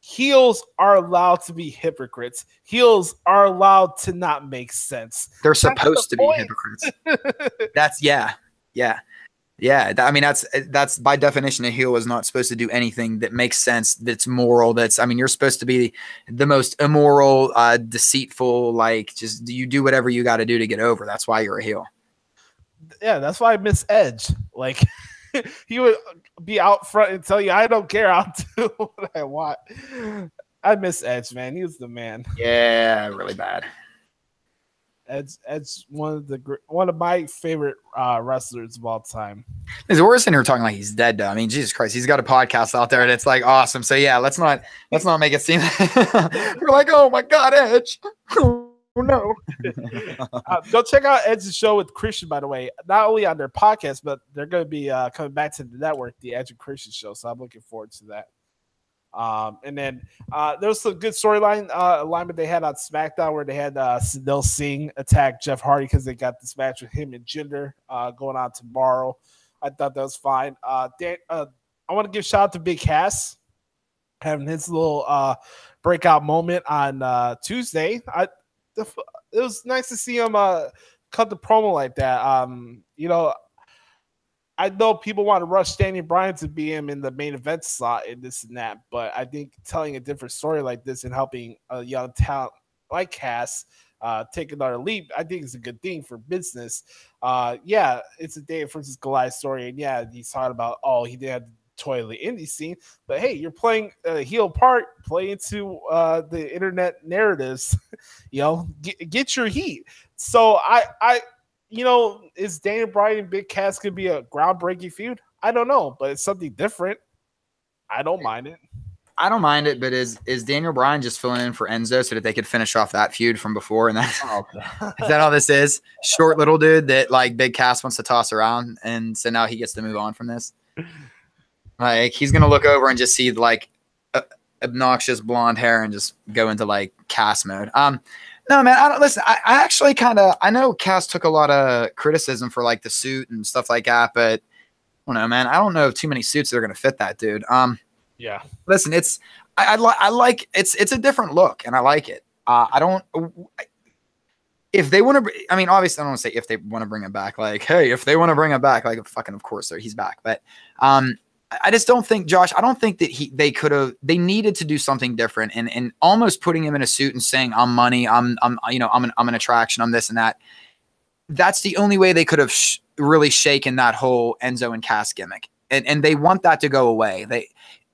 Heels are allowed to be hypocrites. Heels are allowed to not make sense. They're supposed to be hypocrites. That's yeah. I mean, that's by definition, a heel is not supposed to do anything that makes sense, that's moral. I mean, you're supposed to be the most immoral, deceitful, like just you do whatever you got to do to get over. That's why you're a heel. Yeah, that's why I miss Edge. Like he would be out front and tell you, I don't care, I'll do what I want. I miss Edge, man. He was the man. Yeah, really bad. Edge one of my favorite wrestlers of all time. We're sitting here talking like he's dead, though. I mean, Jesus Christ, he's got a podcast out there and it's like awesome. So yeah, let's not make it seem we're like, oh my God, Edge. Oh no. Go check out Edge's show with Christian, by the way. Not only on their podcast, but they're going to be coming back to the network, the Edge and Christian show. So I'm looking forward to that. And then there was some good storyline alignment they had on SmackDown where they had Sunil Singh attack Jeff Hardy because they got this match with him and Jinder going on tomorrow. I thought that was fine. I want to give shout out to Big Cass having his little breakout moment on Tuesday. It was nice to see him cut the promo like that. You know, I know people want to rush Daniel Bryan to be him in the main event slot and this and that, but I think telling a different story like this and helping a young talent like Cass take another leap, I think is a good thing for business. Yeah, it's a David versus Goliath story, and yeah, he's talking about, he didn't have to toy the indie scene, but hey, you're playing a heel part, play into the internet narratives, you know, get your heat. So I you know, is Daniel Bryan and Big Cass could be a groundbreaking feud? I don't know, but it's something different. I don't mind it. I don't mind it, but is Daniel Bryan just filling in for Enzo so that they could finish off that feud from before? And that's is that all this is? Short little dude that like Big Cass wants to toss around, and so now he gets to move on from this. Like he's gonna look over and just see like obnoxious blonde hair and just go into like Cass mode. No, man, I don't listen. I actually I know Cass took a lot of criticism for like the suit and stuff like that, but I don't know, man. I don't know of too many suits that are gonna fit that dude. Yeah. Listen, I like it's a different look and I like it. If they want to, I mean, obviously I don't want to say if they want to bring it back, like, hey, if they want to bring it back, like fucking, of course he's back. But, I just don't think, Josh, I don't think that they needed to do something different and almost putting him in a suit and saying, I'm money, I'm an attraction, I'm this and that. That's the only way they could have really shaken that whole Enzo and Cass gimmick. And they want that to go away.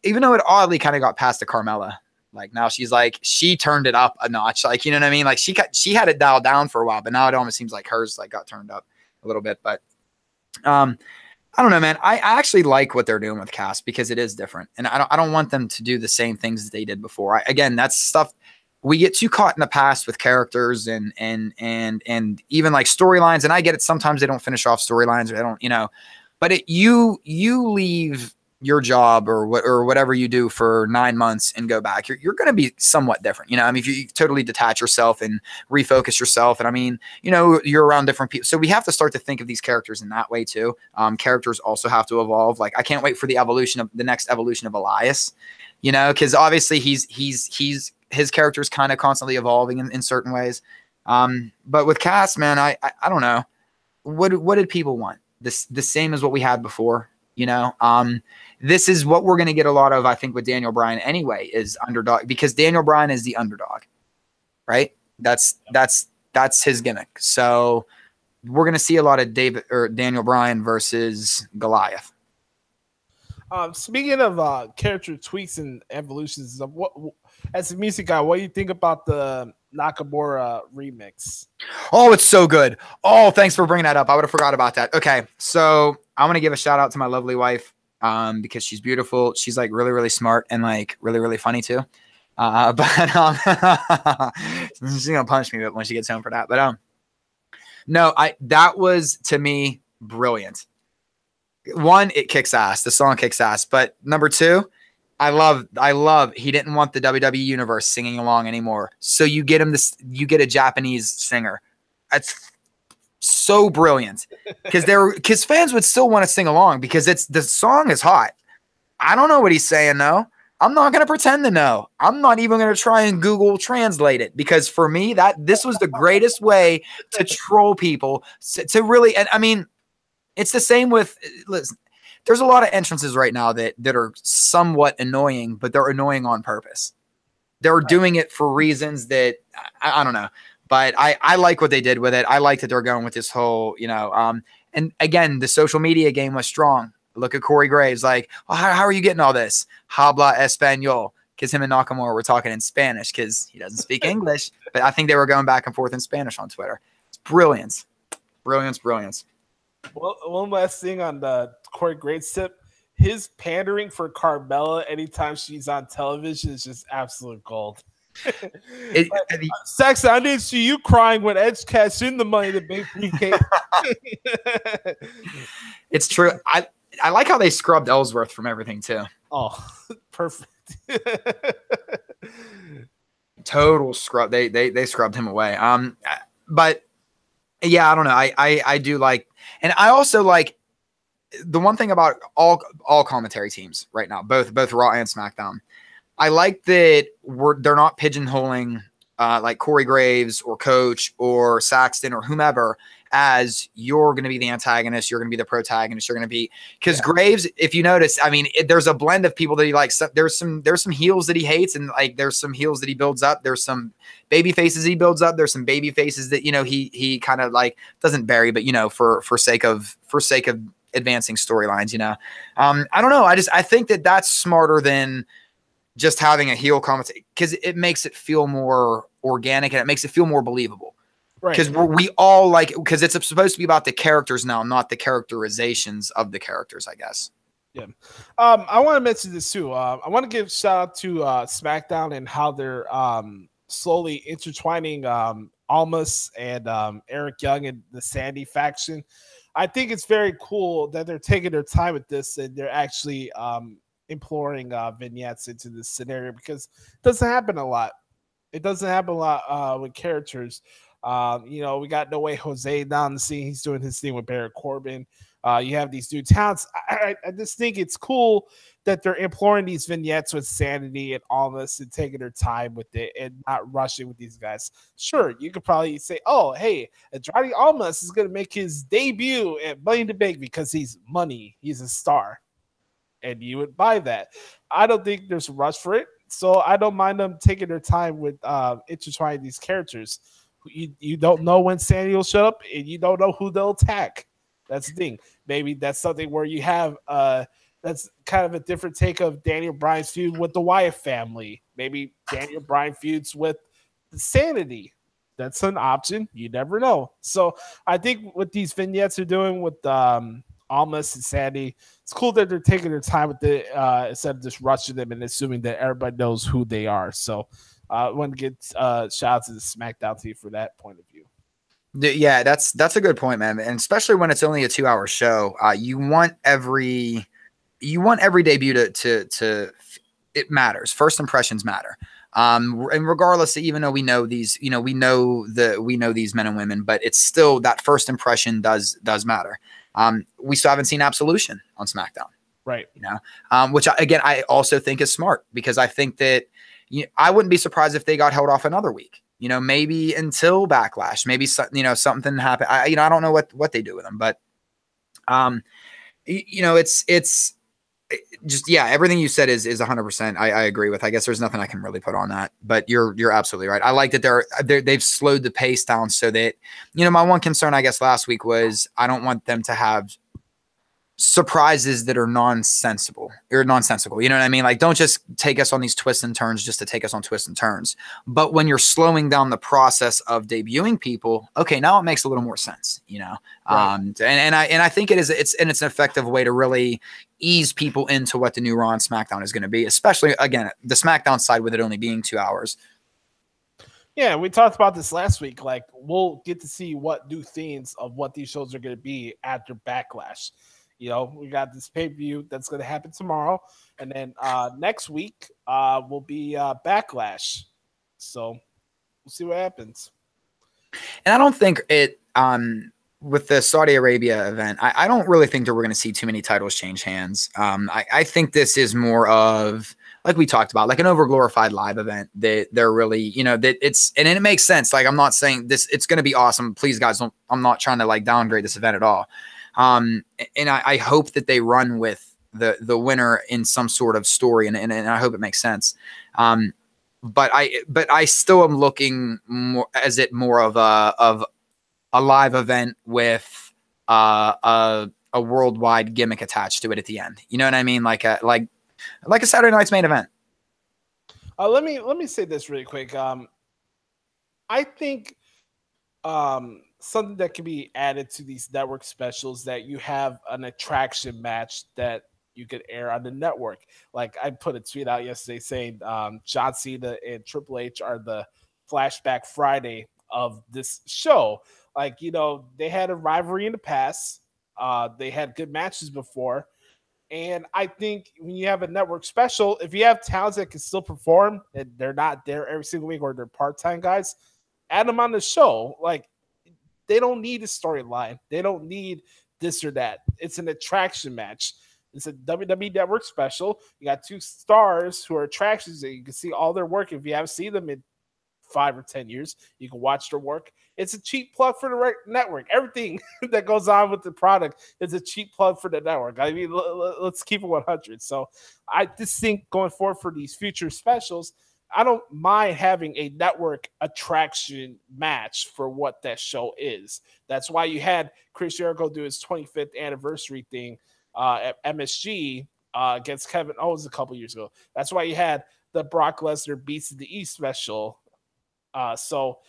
Even though it oddly kind of got past to Carmella, like now she's like, she turned it up a notch. Like, you know what I mean? Like she had it dialed down for a while, but now it almost seems like hers like got turned up a little bit. But, I don't know, man. I actually like what they're doing with Cass because it is different, and I don't want them to do the same things as they did before. Again, that's stuff we get too caught in the past with characters and even like storylines. And I get it. Sometimes they don't finish off storylines, or they don't, you know. But you leave your job or whatever you do for 9 months and go back, you're going to be somewhat different. You know, I mean, if you totally detach yourself and refocus yourself, and I mean, you know, you're around different people. So we have to start to think of these characters in that way too. Characters also have to evolve. Like I can't wait for the next evolution of Elias, you know, because obviously his character is kind of constantly evolving in certain ways. But with Cass, man, I don't know. What did people want? The same as what we had before, you know? This is what we're going to get a lot of, I think, with Daniel Bryan anyway, is underdog, because Daniel Bryan is the underdog, right? That's his gimmick. So we're going to see a lot of Daniel Bryan versus Goliath. Speaking of character tweaks and evolutions, what as a music guy, what do you think about the Nakamura remix? Oh, it's so good. Oh, thanks for bringing that up. I would have forgot about that. Okay, so I want to give a shout out to my lovely wife because she's beautiful. She's like really, really smart and like really, really funny too. But she's gonna punch me when she gets home for that. But no, that was to me brilliant. One, it kicks ass. The song kicks ass. But number two, I love he didn't want the WWE universe singing along anymore. So you get you get a Japanese singer. That's so brilliant. Because fans would still want to sing along because the song is hot. I don't know what he's saying though. I'm not going to pretend to know. I'm not even going to try and Google translate it because for me, this was the greatest way to troll people to really, and I mean, it's the same with, listen, there's a lot of entrances right now that are somewhat annoying, but they're annoying on purpose. They're doing it for reasons that I don't know, but I like what they did with it. I like that they're going with this whole, and again, the social media game was strong. Look at Corey Graves, like, oh, how are you getting all this? Habla Espanol. Because him and Nakamura were talking in Spanish because he doesn't speak English. But I think they were going back and forth in Spanish on Twitter. It's brilliance. Brilliance. Well, one last thing on the Corey Graves tip. His pandering for Carmella anytime she's on television is just absolute gold. Saxon, I didn't see you crying when Edge cashed in the Money to Bank briefcase. It's true. I like how they scrubbed Ellsworth from everything too. Oh, perfect. Total scrub. They scrubbed him away. But yeah, I don't know. I do like, and I also like the one thing about all commentary teams right now, both Raw and SmackDown. I like that they're not pigeonholing like Corey Graves or Coach or Saxton or whomever as you're going to be the antagonist, you're going to be the protagonist, you're going to be because Graves, if you notice, I mean, there's a blend of people that he likes. There's some heels that he hates, and like there's some heels that he builds up. There's some baby faces he builds up. There's some baby faces that he kind of like doesn't bury, but for sake of advancing storylines, I don't know. I think that's smarter than just having a heel commentate because it makes it feel more organic and it makes it feel more believable. Right. Because we all like because it's supposed to be about the characters now, not the characterizations of the characters, I guess. Yeah. I want to mention this too. I want to give shout out to SmackDown and how they're slowly intertwining Almas and Eric Young and the Sandy faction. I think it's very cool that they're taking their time with this and they're actually imploring vignettes into this scenario because it doesn't happen a lot. It doesn't happen a lot with characters. We got No Way Jose down the scene. He's doing his thing with Baron Corbin. You have these new talents. I just think it's cool that they're imploring these vignettes with Sanity and all this and taking their time with it and not rushing with these guys. Sure, you could probably say, oh, hey, Andrade Almas is going to make his debut at Money in the Bank because he's money. He's a star. And you would buy that. I don't think there's a rush for it. So I don't mind them taking their time with intertwining these characters. You don't know when Sandy will show up, and you don't know who they'll attack. That's the thing. Maybe that's something where you have that's kind of a different take of Daniel Bryan's feud with the Wyatt family. Maybe Daniel Bryan feuds with Sanity. That's an option. You never know. So I think what these vignettes are doing with Almas and Sandy, it's cool that they're taking their time with it instead of just rushing them and assuming that everybody knows who they are. So I want to get shout out to the SmackDown team for that point of view. Yeah, that's a good point, man. And especially when it's only a 2-hour show, you want every debut to it matters. First impressions matter. And regardless, even though we know these, we know these men and women, but it's still that first impression does matter. We still haven't seen Absolution on SmackDown, right? Which again, I also think is smart because I think that I wouldn't be surprised if they got held off another week. Maybe until Backlash, maybe something happened. I don't know what they do with them, but it's just, yeah, everything you said is 100%. I agree with. I guess there's nothing I can really put on that, but you're absolutely right. I like that they've slowed the pace down so that, my one concern, I guess, last week was I don't want them to have surprises that are nonsensical. You know what I mean? Like, don't just take us on these twists and turns just to take us on twists and turns. But when you're slowing down the process of debuting people, okay, now it makes a little more sense, you know? Right. And I think it's an effective way to really ease people into what the new Raw and SmackDown is going to be, especially, again, the SmackDown side with it only being 2 hours. Yeah, we talked about this last week. Like, we'll get to see what new themes of what these shows are going to be after Backlash. You know, we got this pay-per-view that's going to happen tomorrow. And then next week will be Backlash. So we'll see what happens. And I don't think it with the Saudi Arabia event, I don't really think that we're going to see too many titles change hands. I think this is more of, like we talked about, like an overglorified live event that they're really, you know, that it's, and it makes sense. Like, I'm not saying this, it's going to be awesome. Please, guys, I'm not trying to like downgrade this event at all. And I hope that they run with the winner in some sort of story, and I hope it makes sense. But I still am looking more of a live event with a worldwide gimmick attached to it at the end. You know what I mean? Like a Saturday night's main event. Let me say this really quick. I think something that can be added to these network specials, that you have an attraction match that you could air on the network. Like, I put a tweet out yesterday saying John Cena and Triple H are the Flashback Friday of this show. Like, you know, they had a rivalry in the past. They had good matches before. And I think when you have a network special, if you have talents that can still perform and they're not there every single week, or they're part-time guys, add them on the show. Like, they don't need a storyline. They don't need this or that. It's an attraction match. It's a WWE Network special. You got two stars who are attractions that you can see all their work. If you haven't seen them in 5 or 10 years, you can watch their work. It's a cheap plug for the network. Everything that goes on with the product is a cheap plug for the network. I mean, let's keep it 100. So I just think going forward for these future specials, I don't mind having a network attraction match for what that show is. That's why you had Chris Jericho do his 25th anniversary thing at MSG against Kevin Owens a couple years ago. That's why you had the Brock Lesnar Beats of the East special. So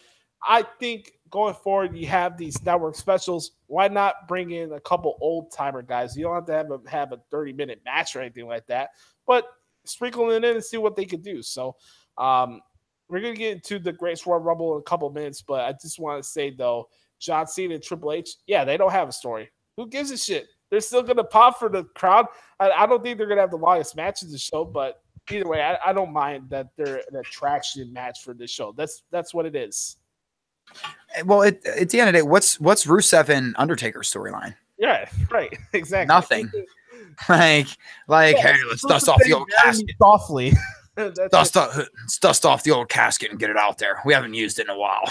I think going forward, you have these network specials. Why not bring in a couple old-timer guys? You don't have to have a 30-minute match or anything like that, but sprinkle it in and see what they can do. So we're going to get into the Greatest Royal Rumble in a couple minutes, but I just want to say, though, John Cena and Triple H, yeah, they don't have a story. Who gives a shit? They're still going to pop for the crowd. I don't think they're going to have the longest match of the show, but either way, I don't mind that they're an attraction match for this show. That's what it is. Well, at the end of the day, what's Rusev and Undertaker's storyline? Yeah, right. Exactly. Nothing. Like, yeah, hey, let's dust off the old casket. Softly. Dust off the old casket and get it out there. We haven't used it in a while.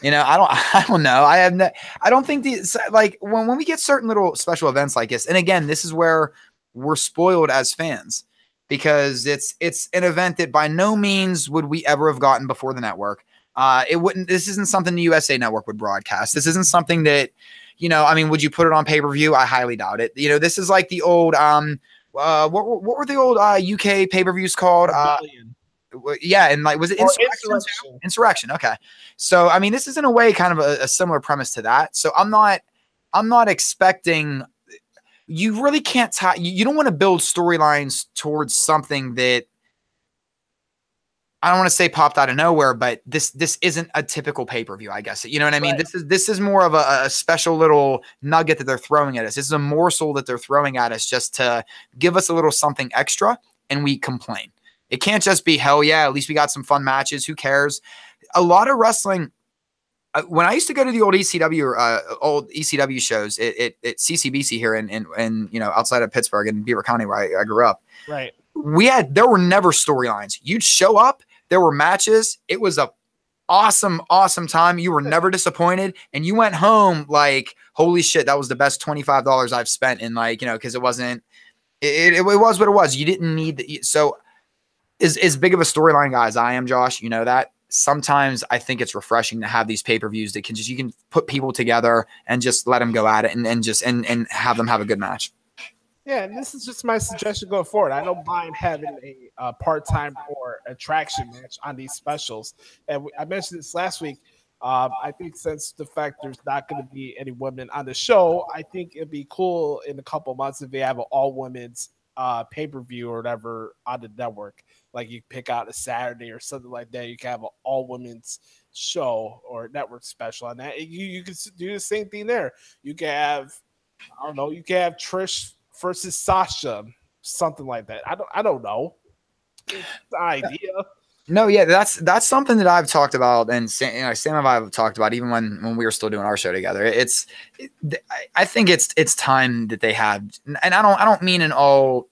You know, I don't know. I don't think these, like, when we get certain little special events like this, and again, this is where we're spoiled as fans, because it's an event that by no means would we ever have gotten before the network. This isn't something the USA Network would broadcast. This isn't something that, you know, I mean, would you put it on pay-per-view? I highly doubt it. You know, this is like the old, what were the old UK pay-per-views called? Yeah, and like, was it Insurrection? Insurrection. Okay. So, I mean, this is in a way kind of a similar premise to that. So I'm not expecting, you really can't tie, you don't want to build storylines towards something that, I don't want to say popped out of nowhere, but this isn't a typical pay-per-view, I guess. You know what I mean? Right. This is more of a special little nugget that they're throwing at us. This is a morsel that they're throwing at us just to give us a little something extra, and we complain. It can't just be, hell yeah, at least we got some fun matches. Who cares? A lot of wrestling, when I used to go to the old ECW shows at CCBC here in you know, outside of Pittsburgh in Beaver County where I grew up. Right. There were never storylines. You'd show up, there were matches. It was a awesome time. You were never disappointed, and you went home like, holy shit, that was the best $25 I've spent in, like, you know, because it wasn't. It was what it was. You didn't need the, so as big of a storyline guy as I am, Josh, you know that. sometimes I think it's refreshing to have these pay-per-views that you can put people together and just let them go at it and have them have a good match. Yeah, and this is just my suggestion going forward. I don't mind having a part-time or attraction match on these specials. And I mentioned this last week. I think since the fact there's not going to be any women on the show, I think it'd be cool in a couple months if they have an all-women's pay-per-view or whatever on the network. Like you pick out a Saturday or something like that. You can have an all-women's show or network special on that. You can do the same thing there. You can have, I don't know, you can have Trish versus Sasha, something like that. I don't know. It's the idea. No, yeah, that's something that I've talked about, and Sam and I have talked about even when we were still doing our show together. I think it's time that they have, and I don't mean an all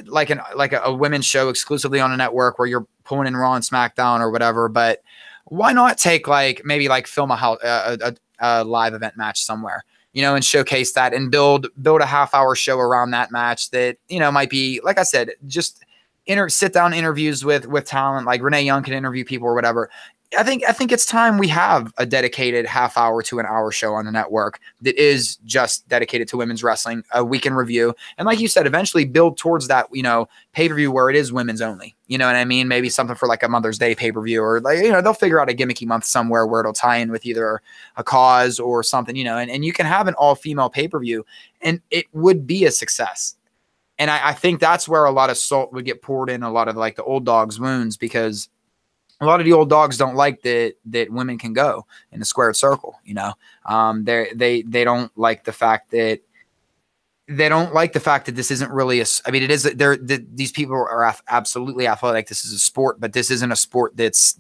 like a women's show exclusively on a network where you're pulling in Raw and SmackDown or whatever. But why not take maybe film a live event match somewhere, and showcase that and build a half-hour show around that match that, might be, like I said, just sit down interviews with talent, like Renee Young can interview people or whatever. I think it's time we have a dedicated half hour to an hour show on the network that is just dedicated to women's wrestling, a weekend review. And like you said, eventually build towards that, pay-per-view where it is women's only, you know what I mean? Maybe something for like a Mother's Day pay-per-view, or they'll figure out a gimmicky month somewhere where it'll tie in with either a cause or something, and you can have an all female pay-per-view and it would be a success. And I think that's where a lot of salt would get poured in a lot of the old dogs' wounds, because a lot of the old dogs don't like that women can go in a squared circle. They don't like the fact that this isn't really it is. These people are absolutely athletic. This is a sport, but this isn't a sport that's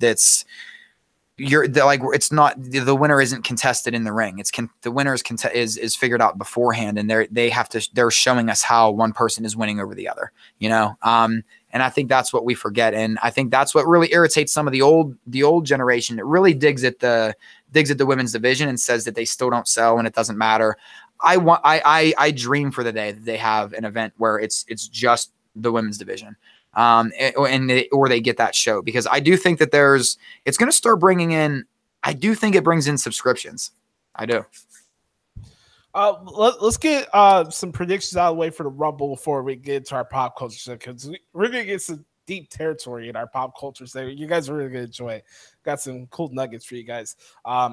it's not, the winner isn't contested in the ring. The winner is figured out beforehand, and they're showing us how one person is winning over the other, and I think that's what we forget. And I think that's what really irritates some of the old generation that really digs at the women's division and says that they still don't sell and it doesn't matter. I dream for the day that they have an event where it's just the women's division. Or they get that show, because I do think that it's going to start bringing in, I do think it brings in subscriptions. I do. Let's get some predictions out of the way for the Rumble before we get into our pop culture, because we're going to get some deep territory in our pop culture. So you guys are really going to enjoy it. Got some cool nuggets for you guys. I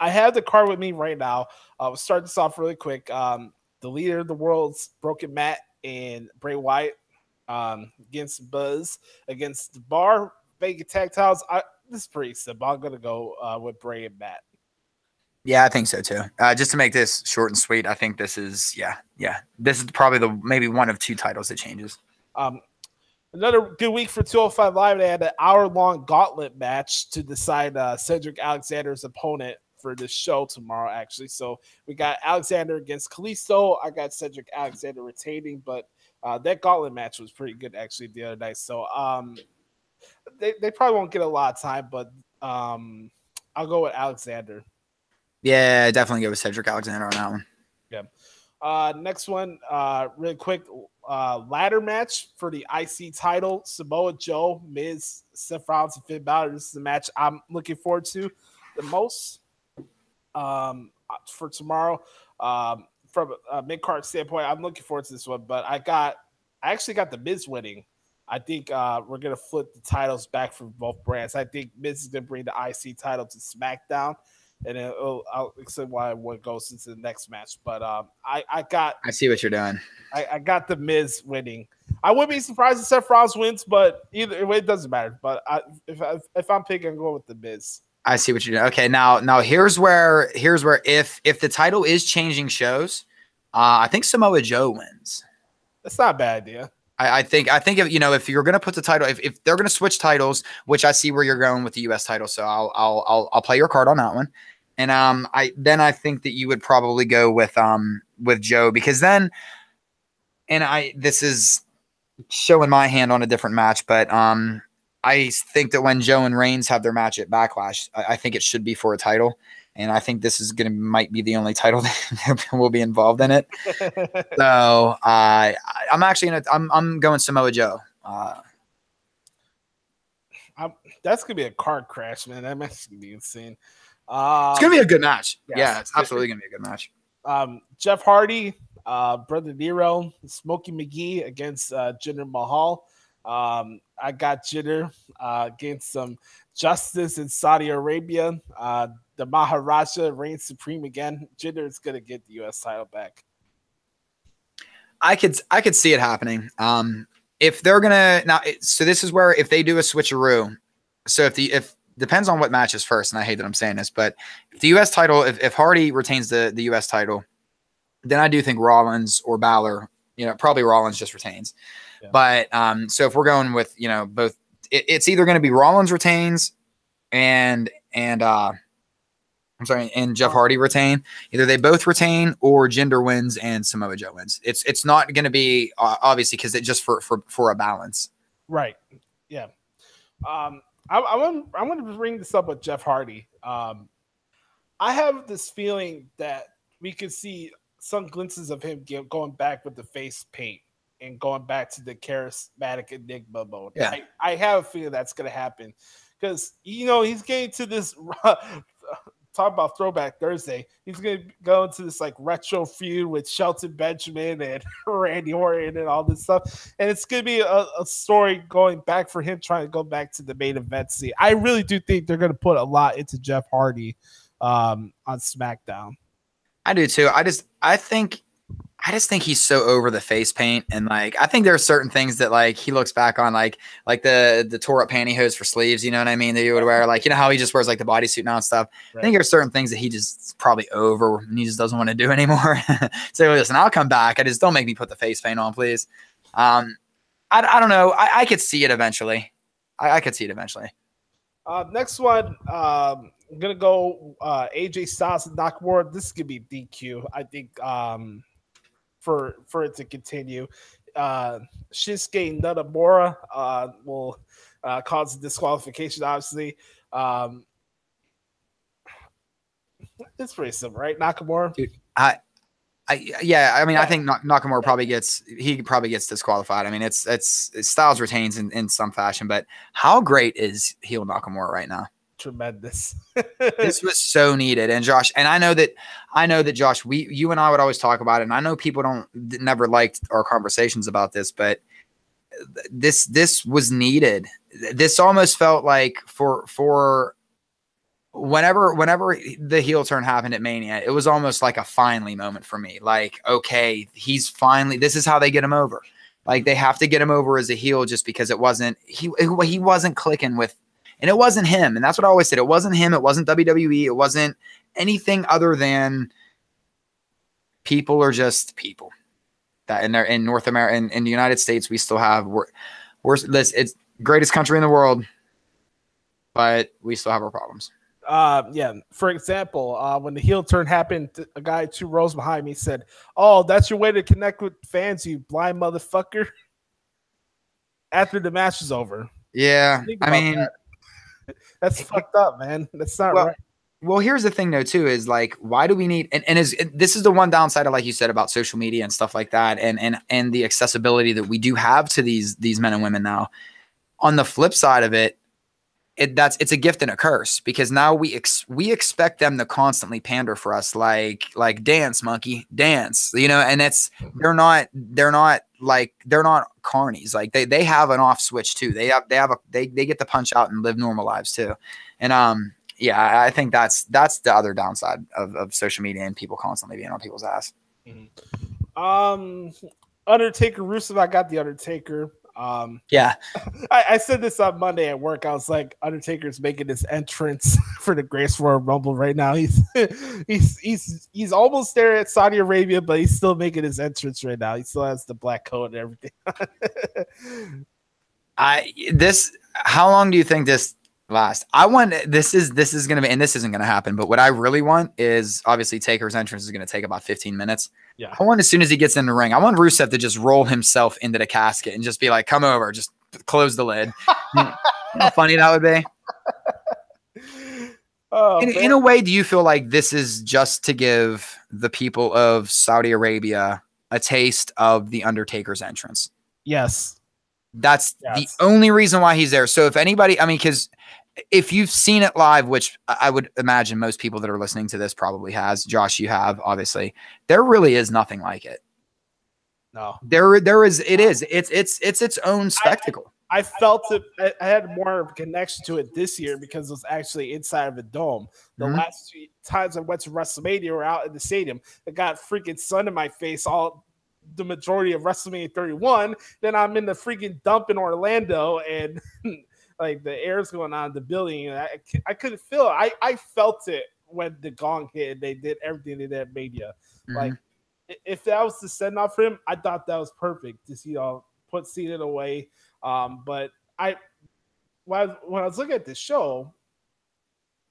have the card with me right now. We'll start this off really quick. The leader of the world's Broken Matt and Bray Wyatt against Buzz, against the Bar, Vega Tag Titles. This is pretty simple. I'm going to go with Bray and Matt. Yeah, I think so too. Just to make this short and sweet, I think this is, this is probably maybe one of two titles that changes. Another good week for 205 Live. They had an hour-long gauntlet match to decide Cedric Alexander's opponent for this show tomorrow, actually. So we got Alexander against Kalisto. I got Cedric Alexander retaining, but that gauntlet match was pretty good, actually, the other night. So they probably won't get a lot of time, but I'll go with Alexander. Yeah, definitely go with Cedric Alexander on that one. Yeah. Next one, really quick, ladder match for the IC title. Samoa Joe, Miz, Seth Rollins, and Finn Balor. This is a match I'm looking forward to the most for tomorrow. From a mid-card standpoint, I'm looking forward to this one, but I actually got the Miz winning. I think we're going to flip the titles back for both brands. I think Miz is going to bring the IC title to SmackDown, and then I'll explain why one goes into the next match. But I see what you're doing. I got the Miz winning. I wouldn't be surprised if Seth Rollins wins, but either way, it doesn't matter. But if I'm picking, I'm going with the Miz. I see what you're doing. Okay, now here's where if the title is changing shows, I think Samoa Joe wins. That's not a bad idea. I think if you're gonna put the title, if they're gonna switch titles, which I see where you're going with the U.S. title, so I'll play your card on that one, and I think that you would probably go with Joe, because then, and this is showing my hand on a different match, but I think that when Joe and Reigns have their match at Backlash, I think it should be for a title. And I think this is might be the only title that will be involved in it. So I'm going Samoa Joe. That's gonna be a car crash, man. That match is gonna be insane. It's gonna be a good match. Yes. Yeah, it's absolutely gonna be a good match. Jeff Hardy, Brother Nero, Smokey McGee against Jinder Mahal. I got Jinder against some Justice in Saudi Arabia. The Maharaja reigns supreme again. Jinder is gonna get the U.S. title back. I could see it happening. If they're gonna now, so this is where if they do a switcheroo. So if depends on what matches first, and I hate that I'm saying this, but if the U.S. title, if Hardy retains the U.S. title, then I do think Rollins or Balor, probably Rollins just retains. Yeah. But so if we're going with both, it's either going to be Rollins retains and Jeff Hardy retain. Either they both retain or Jinder wins and Samoa Joe wins. It's not going to be obviously because it's just for a balance. Right. Yeah. I want to bring this up with Jeff Hardy. I have this feeling that we could see some glimpses of him going back with the face paint and going back to the charismatic Enigma mode. Yeah. I have a feeling that's going to happen because, he's getting to this talk about Throwback Thursday. He's going to go into this like retro feud with Shelton Benjamin and Randy Orton and all this stuff. And it's going to be a story going back for him trying to go back to the main event scene. I really do think they're going to put a lot into Jeff Hardy on SmackDown. I do too. I just think he's so over the face paint, and like I think there are certain things that like he looks back on like the tore up pantyhose for sleeves, you know what I mean, that you would wear, like how he just wears like the bodysuit now and stuff. Right. I think there are certain things that he just probably over and he just doesn't want to do anymore. So listen, I'll come back. I just don't make me put the face paint on, please. I don't know. I could see it eventually. I could see it eventually. Next one, I'm gonna go AJ Styles and Nakamura. This is gonna be DQ. I think for it to continue. Shinsuke Nakamura will cause a disqualification, obviously. It's pretty simple, right? Nakamura. Dude, I mean, I think Nakamura probably gets disqualified. I mean, it's Styles retains in some fashion, but how great is heel Nakamura right now? Tremendous. This was so needed. And Josh, and I know that Josh, you and I would always talk about it, and I know people never liked our conversations about this, but this was needed. This almost felt like for whenever the heel turn happened at Mania, it was almost like a finally moment for me. Like, okay, he's finally, this is how they get him over. Like, they have to get him over as a heel just because he wasn't clicking with. And it wasn't him. And that's what I always said. It wasn't him. It wasn't WWE. It wasn't anything other than people are just people. That in North America, in the United States, we still have it's greatest country in the world, but we still have our problems. Yeah. For example, when the heel turn happened, a guy 2 rows behind me said, "Oh, that's your way to connect with fans, you blind motherfucker." After the match is over. Yeah. I mean, that's fucked up, man. That's not right. Well, here's the thing, though, too, is like, why do we need this is the one downside of, like you said, about social media and stuff like that, and the accessibility that we do have to these men and women now. On the flip side of it, it's a gift and a curse, because now we expect them to constantly pander for us, like dance, monkey, dance, and they're not carnies. Like they have an off switch too. They get to punch out and live normal lives too. And yeah, I think that's the other downside of social media and people constantly being on people's ass. Mm-hmm. Undertaker, Rusev. I got the Undertaker. Yeah, I said this on Monday at work. I was like, Undertaker's making his entrance for the Greatest Royal Rumble right now. He's almost there at Saudi Arabia, but he's still making his entrance right now. He still has the black coat and everything. How long do you think this lasts? This is gonna be, and this isn't gonna happen, but what I really want is, obviously, Taker's entrance is gonna take about 15 minutes. Yeah. I want, as soon as he gets in the ring, I want Rusev to just roll himself into the casket and just be like, "Come over, just close the lid." You know how funny that would be? In a way, do you feel like this is just to give the people of Saudi Arabia a taste of the Undertaker's entrance? Yes. That's the only reason why he's there. So if anybody, I mean, because if you've seen it live, which I would imagine most people that are listening to this probably has, Josh, you have, obviously, there really is nothing like it. No, it's its own spectacle. I felt it. I had more of a connection to it this year because it was actually inside of a dome. The last 2 times I went to WrestleMania were out in the stadium. It got freaking sun in my face the majority of WrestleMania 31. Then I'm in the freaking dump in Orlando and like the air's going on in the building. And I couldn't feel it. I felt it when the gong hit and they did everything they did at Mania. Like if that was the send off for him, I thought that was perfect to see put Cena away. But when I was looking at the show,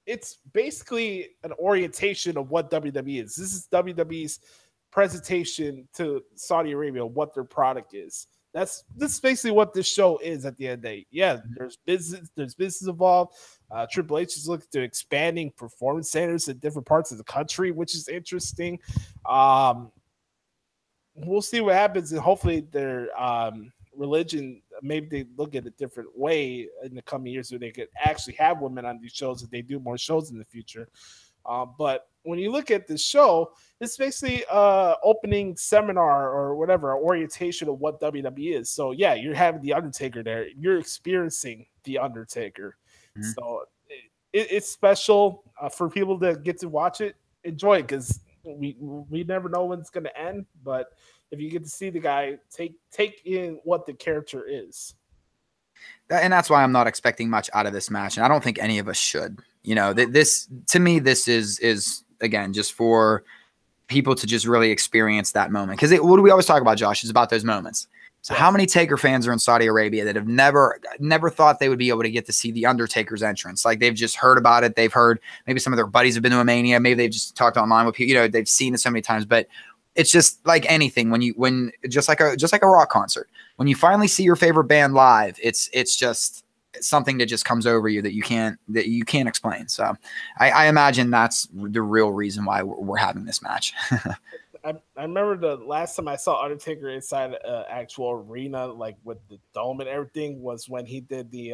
it's basically an orientation of what WWE is. This is WWE's presentation to Saudi Arabia, what their product is. This is basically what this show is at the end of the day. Yeah, there's business involved. Triple H is looking to expanding performance centers in different parts of the country, which is interesting. We'll see what happens, and hopefully their religion, maybe they look at a different way in the coming years so they could actually have women on these shows if they do more shows in the future. But when you look at this show, it's basically opening seminar or whatever, orientation of what WWE is. So yeah, you're having The Undertaker there. You're experiencing The Undertaker. So it's special for people that get to watch it. Enjoy it because we never know when it's going to end. But if you get to see the guy take in what the character is. And that's why I'm not expecting much out of this match. And I don't think any of us should. You know, this to me, this is again, just for people to just really experience that moment. Because what do we always talk about, Josh? Is about those moments. So how many Taker fans are in Saudi Arabia that have never thought they would be able to get to see the Undertaker's entrance? Like they've just heard about it. They've heard maybe some of their buddies have been to a Mania. Maybe they've just talked online with people. You know, they've seen it so many times. But it's just like anything when just like a rock concert. When you finally see your favorite band live, it's just something that just comes over you that you can't explain. So I imagine that's the real reason why we're having this match. I remember the last time I saw Undertaker inside an actual arena, like with the dome and everything, was when he did the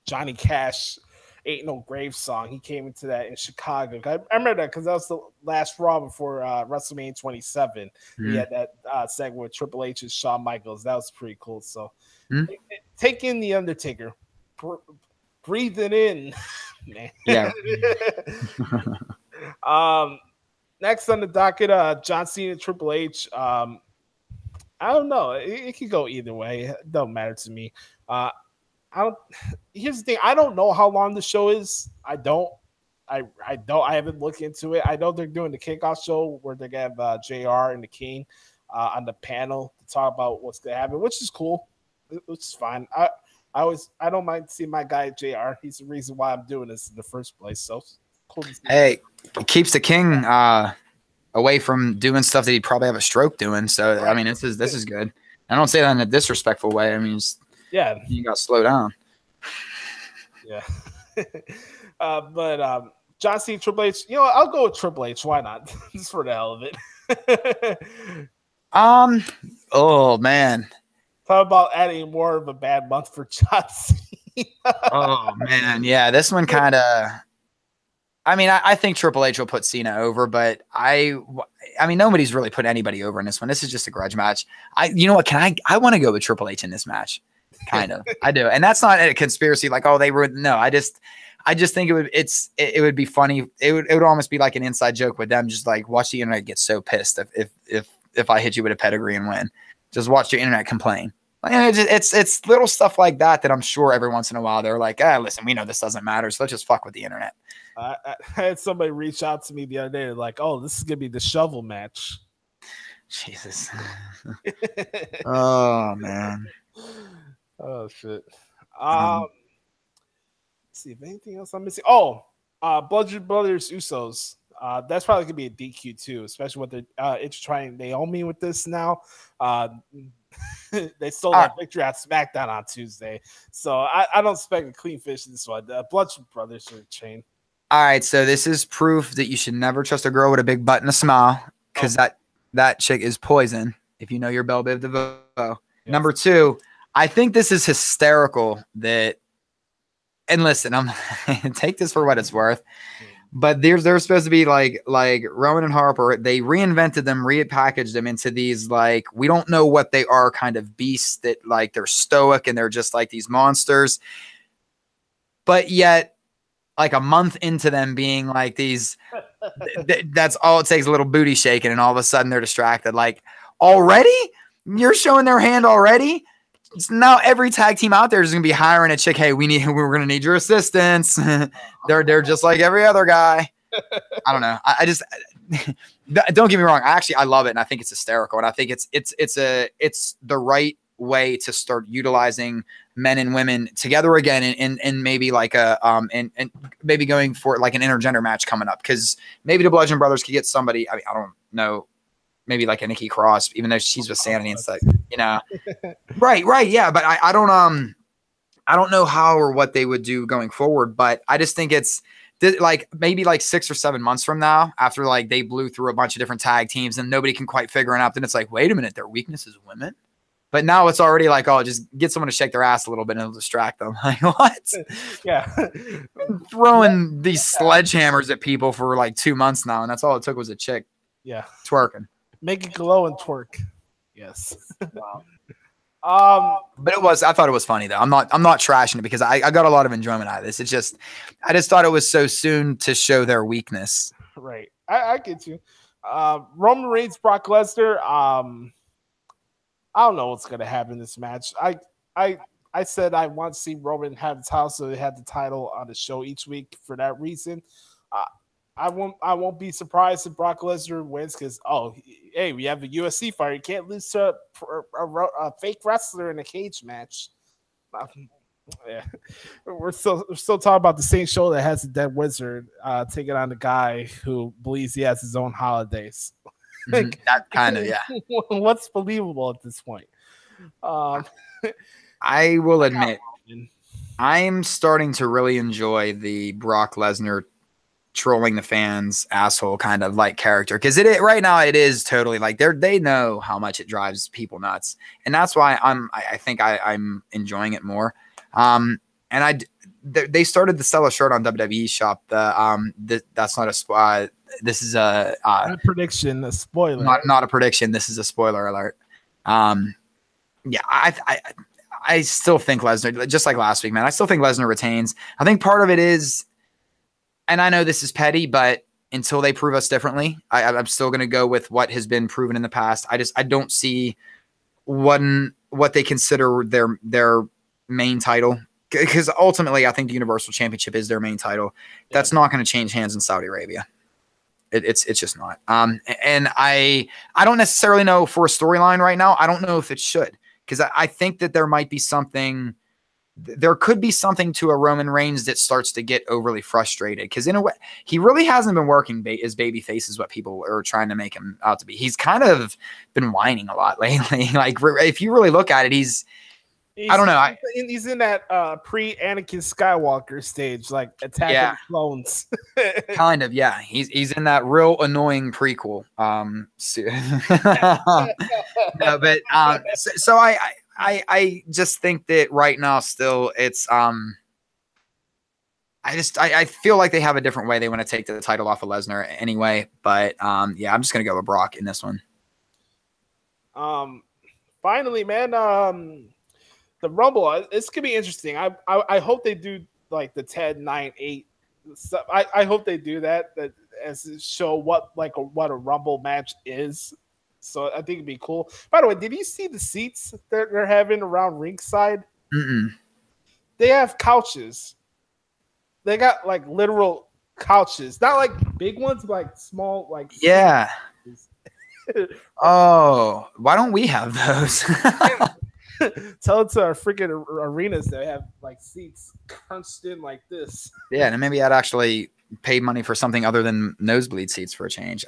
Johnny Cash "Ain't No Grave" song. He came into that in Chicago. I remember that because that was the last Raw before WrestleMania 27. He had that segment with Triple H and Shawn Michaels. That was pretty cool. So take in the Undertaker, breathe it in, man. Yeah. Next on the docket, John Cena, Triple H. I don't know. It could go either way. It don't matter to me. Here's the thing. I don't know how long the show is. I haven't looked into it. I know they're doing the kickoff show where they're gonna have JR and the King on the panel to talk about what's gonna happen, which is cool. Which is fine. I don't mind seeing my guy JR. He's the reason why I'm doing this in the first place. So cool. Hey, it keeps the King away from doing stuff that he'd probably have a stroke doing. So right. I mean, this is good. I don't say that in a disrespectful way. I mean, you got to slow down. Yeah. But John Cena, Triple H. You know, I'll go with Triple H. Why not? Just for the hell of it. Oh man. Talk about adding more of a bad month for John Cena. Oh man, yeah. This one kind of. I mean, I think Triple H will put Cena over, but I mean, nobody's really put anybody over in this one. This is just a grudge match. You know what? I want to go with Triple H in this match. Kind of. I do. And that's not a conspiracy like, oh, they were. No, I just think it would be funny. It would almost be like an inside joke with them. Just like watch the internet get so pissed if I hit you with a pedigree and win. Just watch your internet complain. It's little stuff like that I'm sure every once in a while they're like, listen, we know this doesn't matter, so let's just fuck with the internet. I had somebody reach out to me the other day, like, oh, this is gonna be the shovel match. Jesus. Oh man. Oh shit. Let's see if anything else I'm missing. Oh, Bludgeon Brothers Usos. That's probably gonna be a DQ too, especially with the trying Naomi with this now. They stole that victory at SmackDown on Tuesday, so I don't expect a clean fish in this one. Bludgeon Brothers are chain. All right, so this is proof that you should never trust a girl with a big butt and a smile, because that chick is poison. If you know your Belle Biv DeVoe. Yes. Number two, I think this is hysterical that, and listen, I'm take this for what it's worth, but they're supposed to be like Rowan and Harper. They reinvented them, repackaged them into these like, we don't know what they are, kind of beasts that like they're stoic and they're just like these monsters. But yet, like a month into them being like these, that's all it takes, a little booty shaking, and all of a sudden they're distracted. Like, already? You're showing their hand already? So now every tag team out there is going to be hiring a chick. Hey, we're going to need your assistance. they're just like every other guy. I don't know. I just don't get me wrong. I love it, and I think it's hysterical, and I think it's the right way to start utilizing men and women together again, and maybe like and maybe going for like an intergender match coming up, because maybe the Bludgeon Brothers could get somebody. I mean, I don't know. Maybe like a Nikki Cross, even though she's with Sanity and stuff, you know. Right, yeah. But I don't know how or what they would do going forward. But I just think it's like maybe like 6 or 7 months from now, after like they blew through a bunch of different tag teams and nobody can quite figure it out. Then it's like, wait a minute, their weakness is women. But now it's already like, oh, just get someone to shake their ass a little bit and it'll distract them. Like, what? Yeah. Throwing these sledgehammers at people for like 2 months now, and that's all it took was a chick. Yeah. Twerking. Make it glow and twerk. Yes. Wow. But I thought it was funny though. I'm not trashing it, because I got a lot of enjoyment out of this. It's just, I just thought it was so soon to show their weakness. Right. I get you. Roman Reigns, Brock Lesnar. I don't know what's gonna happen in this match. I said I want to see Roman have his house, so they had the title on the show each week for that reason. I won't be surprised if Brock Lesnar wins, because hey, we have a UFC fighter. You can't lose to a fake wrestler in a cage match. Yeah, we're still talking about the same show that has a dead wizard taking on the guy who believes he has his own holidays. That kind of, yeah. What's believable at this point? I will admit, I'm starting to really enjoy the Brock Lesnar trolling the fans asshole kind of like character, because right now it is totally like they know how much it drives people nuts, and that's why I think I'm enjoying it more. And they started to sell a shirt on WWE shop. That's not a this is a prediction, a spoiler. Not a prediction. This is a spoiler alert. Yeah, I still think Lesnar, just like last week, man. I still think Lesnar retains. I think part of it is, and I know this is petty, but until they prove us differently, I'm still going to go with what has been proven in the past. I don't see what they consider their main title, because ultimately I think the Universal Championship is their main title. That's not going to change hands in Saudi Arabia. It's just not. And I don't necessarily know for a storyline right now. I don't know if it should, because I think that there might be something. There could be something to a Roman Reigns that starts to get overly frustrated, because in a way he really hasn't been working his baby face is what people are trying to make him out to be. He's kind of been whining a lot lately. Like, if you really look at it, he's I don't know. He's in that pre-Anakin Skywalker stage, like attacking clones. Kind of, yeah. He's in that real annoying prequel. No, but so I just think that right now still it's I feel like they have a different way they want to take the title off of Lesnar anyway. But yeah, I'm just gonna go with Brock in this one. Finally, man, the Rumble, it's gonna be interesting. I hope they do like the 10, 9, 8 stuff. I hope they do that as to show what a Rumble match is. So I think it'd be cool. By the way, did you see the seats that they're having around ringside? They have couches. They got like literal couches, not like big ones, but like small, like Oh, why don't we have those? Tell it to our freaking arenas that have like seats crunched in like this. Yeah, and maybe I'd actually pay money for something other than nosebleed seats for a change.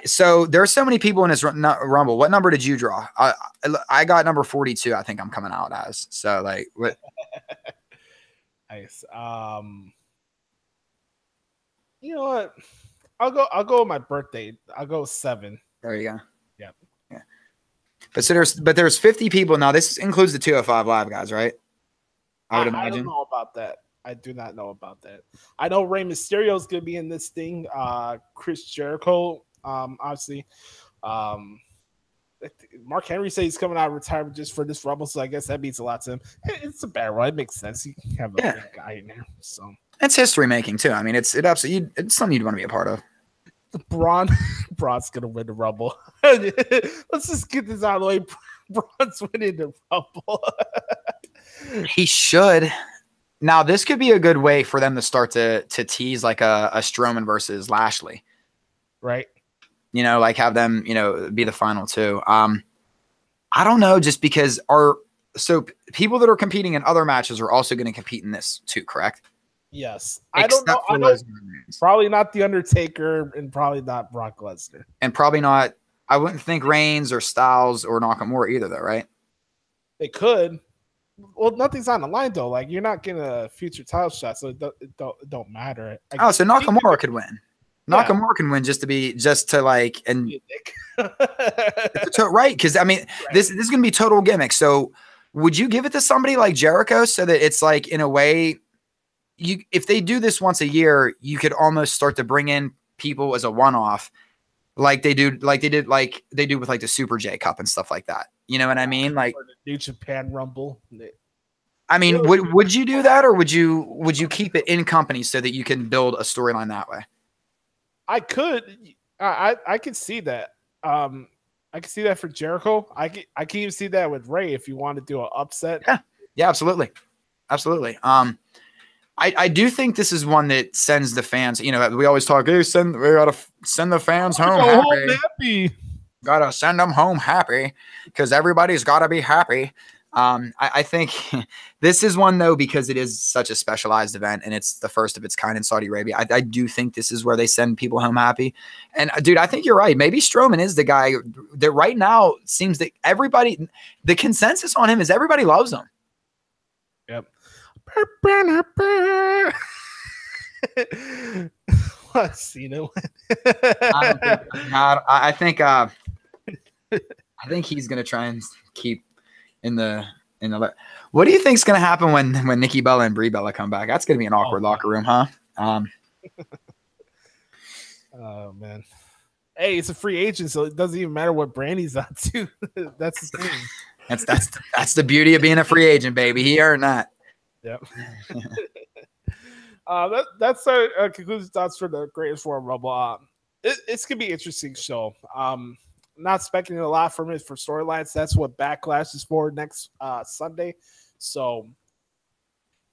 So there are so many people in this Rumble. What number did you draw? I got number 42. I think I'm coming out as. So like, what? Nice. You know what? I'll go with my birthday. I'll go 7. There you go. Yeah. But there's 50 people now. This includes the 205 Live guys, right? I would imagine. I don't know about that. I do not know about that. I know Rey Mysterio is going to be in this thing. Chris Jericho, obviously. Mark Henry says he's coming out of retirement just for this Rumble, so I guess that means a lot to him. It's a bad run. It makes sense. You have a big guy in there. So it's history making too. I mean, it's something you'd want to be a part of. Braun's gonna win the Rumble. Let's just get this out of the way. Braun's winning the Rumble. He should. Now, this could be a good way for them to start to tease like a Strowman versus Lashley. Right. Like have them, be the final two. I don't know, just because people that are competing in other matches are also going to compete in this too, correct? Yes. I don't know. Probably not The Undertaker and probably not Brock Lesnar. And probably not, I wouldn't think Reigns or Styles or Nakamura either, though, right? They could. Well, nothing's on the line, though. Like, you're not getting a future title shot, so it don't matter. So Nakamura could win. Yeah. Nakamura can win just to like, and right. Cause I mean, right. This is going to be total gimmick. So would you give it to somebody like Jericho so that it's like, in a way, if they do this once a year, you could almost start to bring in people as a one-off like they do with like the Super J Cup and stuff like that. You know what I mean? Like or the New Japan Rumble. I mean, would you do that, or would you keep it in company so that you can build a storyline that way? I could. I could see that. I can see that for Jericho. I can even see that with Ray if you want to do an upset. Yeah, absolutely. I do think this is one that sends the fans. We always talk. Hey, we gotta send the fans home happy. Gotta send them home happy because everybody's gotta be happy. I think this is one though, because it is such a specialized event and it's the first of its kind in Saudi Arabia. I do think this is where they send people home happy. And dude, I think you're right. Maybe Strowman is the guy that right now seems that the consensus on him is everybody loves him. Yep. Cena. I think he's gonna try and keep in the. What do you think is gonna happen when Nikki Bella and Brie Bella come back? That's gonna be an awkward locker room, huh? Oh man. Hey, it's a free agent, so it doesn't even matter what brand he's on to. That's the thing. That's the beauty of being a free agent, baby. He earned that. Yep. That's our conclusion thoughts for the Greatest Royal Rumble. It's gonna be an interesting show. Not expecting a lot from it for storylines. That's what Backlash is for next Sunday. So,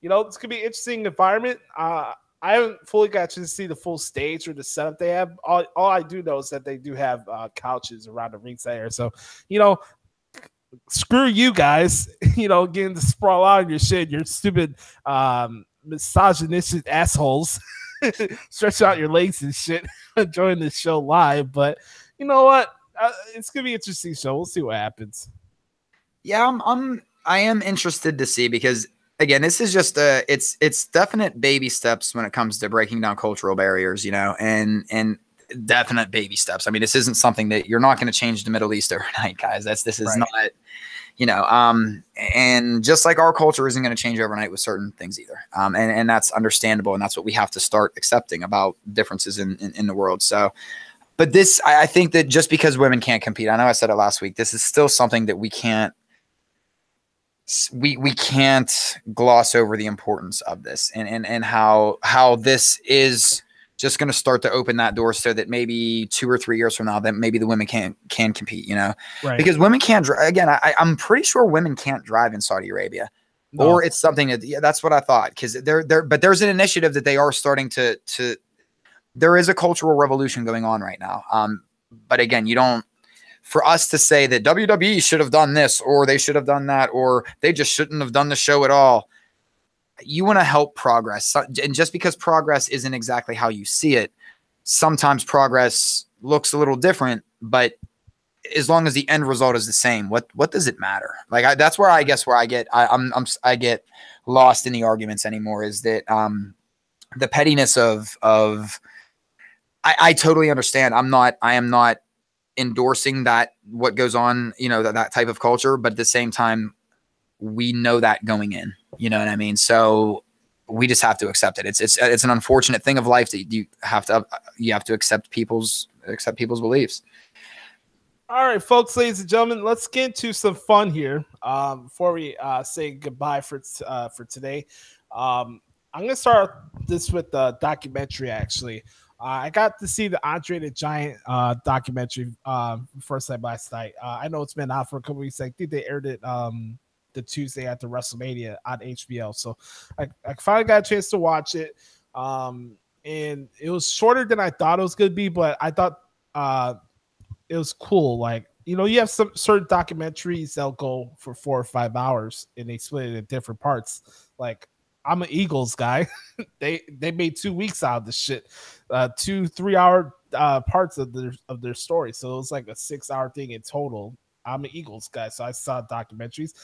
it's gonna be an interesting environment. I haven't fully got to see the full stage or the setup they have. All I do know is that they do have couches around the ringside area. So, screw you guys, getting to sprawl out on your shit, your stupid misogynistic assholes. Stretch out your legs and shit, enjoying this show live. But you know what? It's gonna be an interesting show. We'll see what happens. Yeah, I am interested to see, because again, this is just it's definite baby steps when it comes to breaking down cultural barriers, and definite baby steps. I mean, this isn't something that you're not going to change the Middle East overnight, guys. This is right. Not, and just like our culture isn't going to change overnight with certain things either. And that's understandable. And that's what we have to start accepting about differences in the world. So, but this, I think that just because women can't compete, I know I said it last week, this is still something that we can't gloss over the importance of this and how this is just going to start to open that door so that maybe 2 or 3 years from now, that maybe the women can compete, right. Because women can't drive. Again, I'm pretty sure women can't drive in Saudi Arabia. No. Or it's something that, that's what I thought. Cause but there's an initiative that they are starting to there is a cultural revolution going on right now. But again, for us to say that WWE should have done this, or they should have done that, or they just shouldn't have done the show at all. You want to help progress. And just because progress isn't exactly how you see it, sometimes progress looks a little different, but as long as the end result is the same, what does it matter? Like that's where I guess I get lost in the arguments anymore, is that the pettiness of I totally understand. I am not endorsing that what goes on, you know, that type of culture, but at the same time, we know that going in, you know what I mean? So we just have to accept it. It's an unfortunate thing of life that you have to accept people's beliefs. All right, folks, ladies and gentlemen, let's get into some fun here. Before we say goodbye for today, I'm gonna start this with the documentary. Actually, I got to see the Andre the Giant documentary first time last night. I know it's been out for a couple weeks. I think they aired it the Tuesday after WrestleMania on HBO. So I finally got a chance to watch it. And it was shorter than I thought it was gonna be, but I thought it was cool. Like, you know, you have some certain documentaries that'll go for 4 or 5 hours and they split it in different parts. Like, I'm an Eagles guy. they made 2 weeks out of this shit. 2-3 hour parts of their story. So it was like a 6-hour thing in total. I'm an Eagles guy, so I saw documentaries.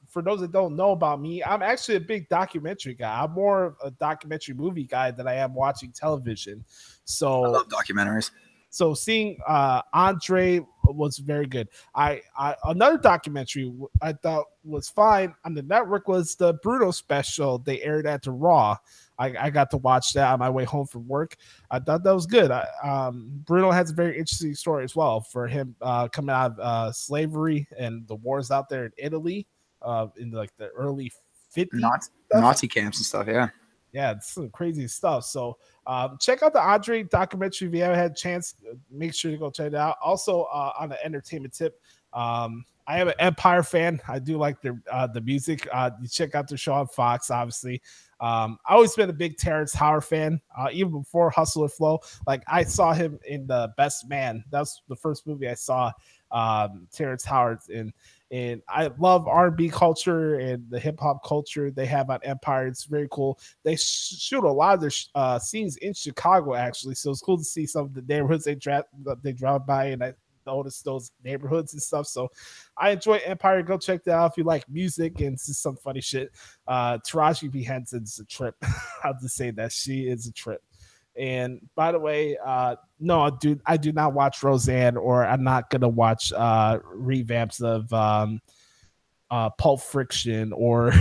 For those that don't know about me, I'm actually a big documentary guy. I'm more of a documentary movie guy than I am watching television. So I love documentaries. So seeing Andre was very good. I another documentary I thought was fine on the network was the Bruno special. They aired at the Raw. I got to watch that on my way home from work. I thought that was good. Bruno has a very interesting story as well for him coming out of slavery and the wars out there in Italy in like the early 50s. Nazi camps and stuff, yeah. Yeah, it's some crazy stuff. So check out the Andre documentary if you haven't had a chance. Make sure to go check it out. Also, on the entertainment tip, I am an Empire fan. I do like the music. You check out the show on Fox, obviously. I always been a big Terrence Howard fan, even before Hustle and Flow. Like I saw him in The Best Man. That's the first movie I saw Terrence Howard in. And I love R&B culture and the hip hop culture they have on Empire. It's very cool. They shoot a lot of their scenes in Chicago, actually. So it's cool to see some of the neighborhoods they drive by, and I noticed those neighborhoods and stuff. So I enjoy Empire. Go check that out if you like music and see some funny shit. Taraji P. Henson's a trip. I'll just say that she is a trip. And by the way, no, dude, I do not watch Roseanne, or I'm not gonna watch revamps of Pulp Friction or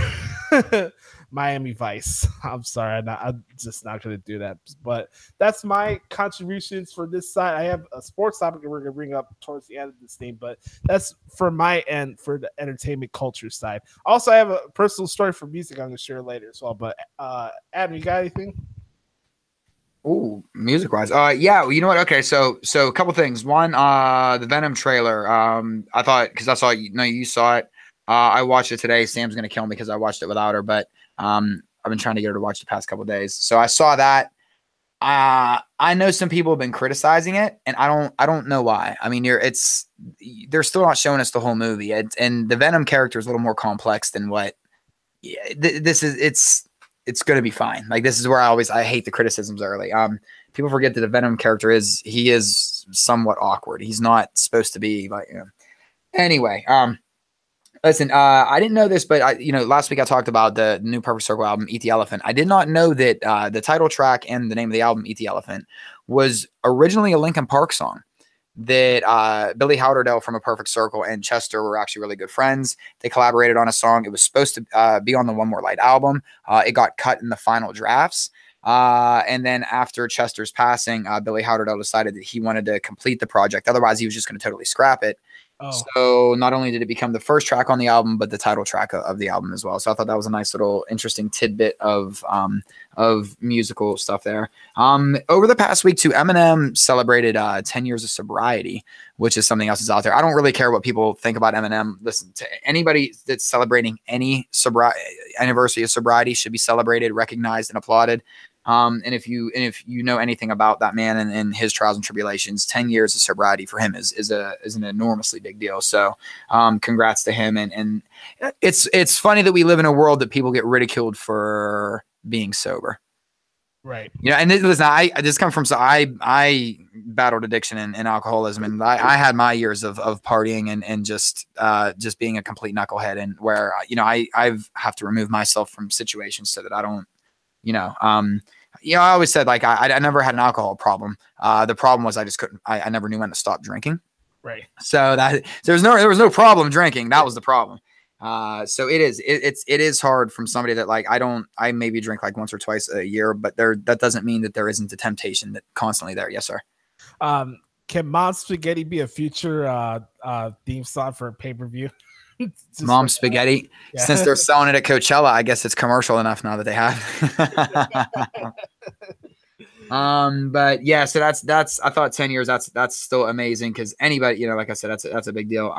Miami Vice. I'm sorry, I'm just not gonna do that. But that's my contributions for this side. I have a sports topic that we're gonna bring up towards the end of this thing, but that's for my end for the entertainment culture side. Also, I have a personal story for music I'm gonna share later as well. But Adam, you got anything? Oh, music wise. Yeah, well, you know what? Okay, so a couple things. One, the Venom trailer. I thought, because I saw you saw it. I watched it today. Sam's gonna kill me because I watched it without her, but I've been trying to get her to watch the past couple days. So I saw that. I know some people have been criticizing it, and I don't know why. I mean, they're still not showing us the whole movie, and the Venom character is a little more complex than what. Yeah, this is. It's going to be fine. Like, this is where I hate the criticisms early. People forget that the Venom character is somewhat awkward. He's not supposed to be like, anyway. Listen, I didn't know this, but last week I talked about the new Perfect Circle album, Eat the Elephant. I did not know that the title track and the name of the album, Eat the Elephant, was originally a Linkin Park song. That Billy Howerdale from A Perfect Circle and Chester were actually really good friends. They collaborated on a song. It was supposed to be on the One More Light album. It got cut in the final drafts. And then after Chester's passing, Billy Howerdale decided that he wanted to complete the project. Otherwise, he was just going to totally scrap it. Oh. So not only did it become the first track on the album, but the title track of the album as well. So I thought that was a nice little interesting tidbit of musical stuff there. Over the past week too, Eminem celebrated 10 years of sobriety, which is something else that's out there. I don't really care what people think about Eminem. Listen, to anybody that's celebrating any anniversary of sobriety should be celebrated, recognized, and applauded. And if you know anything about that man and his trials and tribulations, 10 years of sobriety for him is an enormously big deal. So, congrats to him. And it's funny that we live in a world that people get ridiculed for being sober. Right. Yeah. And listen, I battled addiction and alcoholism, and I had my years of partying and just being a complete knucklehead, and where, I have to remove myself from situations so that I don't, I always said, like, I never had an alcohol problem. The problem was I just couldn't, I never knew when to stop drinking. Right. So there was no problem drinking. That was the problem. So it is hard from somebody that like I maybe drink like once or twice a year, but that doesn't mean that there isn't a temptation that constantly there. Yes, sir. Can Mom Spaghetti be a future theme song for a pay-per-view? Mom Spaghetti. Yeah. Since they're selling it at Coachella, I guess it's commercial enough now that they have. But yeah, so that's I thought 10 years, that's still amazing because anybody, like I said, that's a big deal.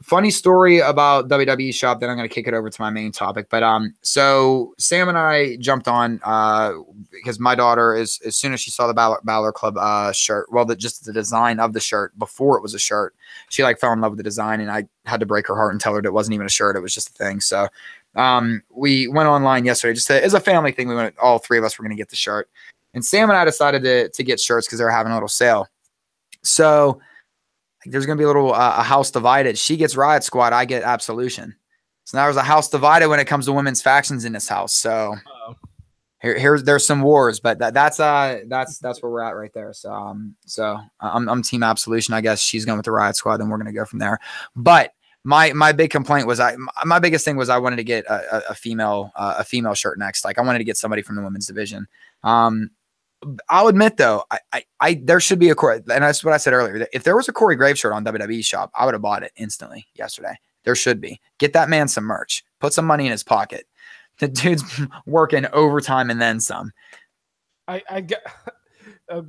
Funny story about WWE shop, then I'm going to kick it over to my main topic. But so Sam and I jumped on because my daughter as soon as she saw the Balor Club shirt, well, just the design of the shirt before it was a shirt, she like fell in love with the design, and I had to break her heart and tell her that it wasn't even a shirt, it was just a thing. So we went online yesterday just as a family thing. All three of us were going to get the shirt, and Sam and I decided to get shirts because they were having a little sale. So there's going to be a little a house divided. She gets Riot Squad. I get Absolution. So now there's a house divided when it comes to women's factions in this house. So there's some wars, but that's where we're at right there. So I'm Team Absolution. I guess she's going with the Riot Squad. Then we're going to go from there. But my big complaint was my biggest thing was I wanted to get a female shirt next. Like I wanted to get somebody from the women's division. I'll admit though, there should be a Corey, and that's what I said earlier. If there was a Corey Graves shirt on WWE shop, I would have bought it instantly yesterday. There should be. Get that man some merch. Put some money in his pocket. The dude's working overtime and then some. I'm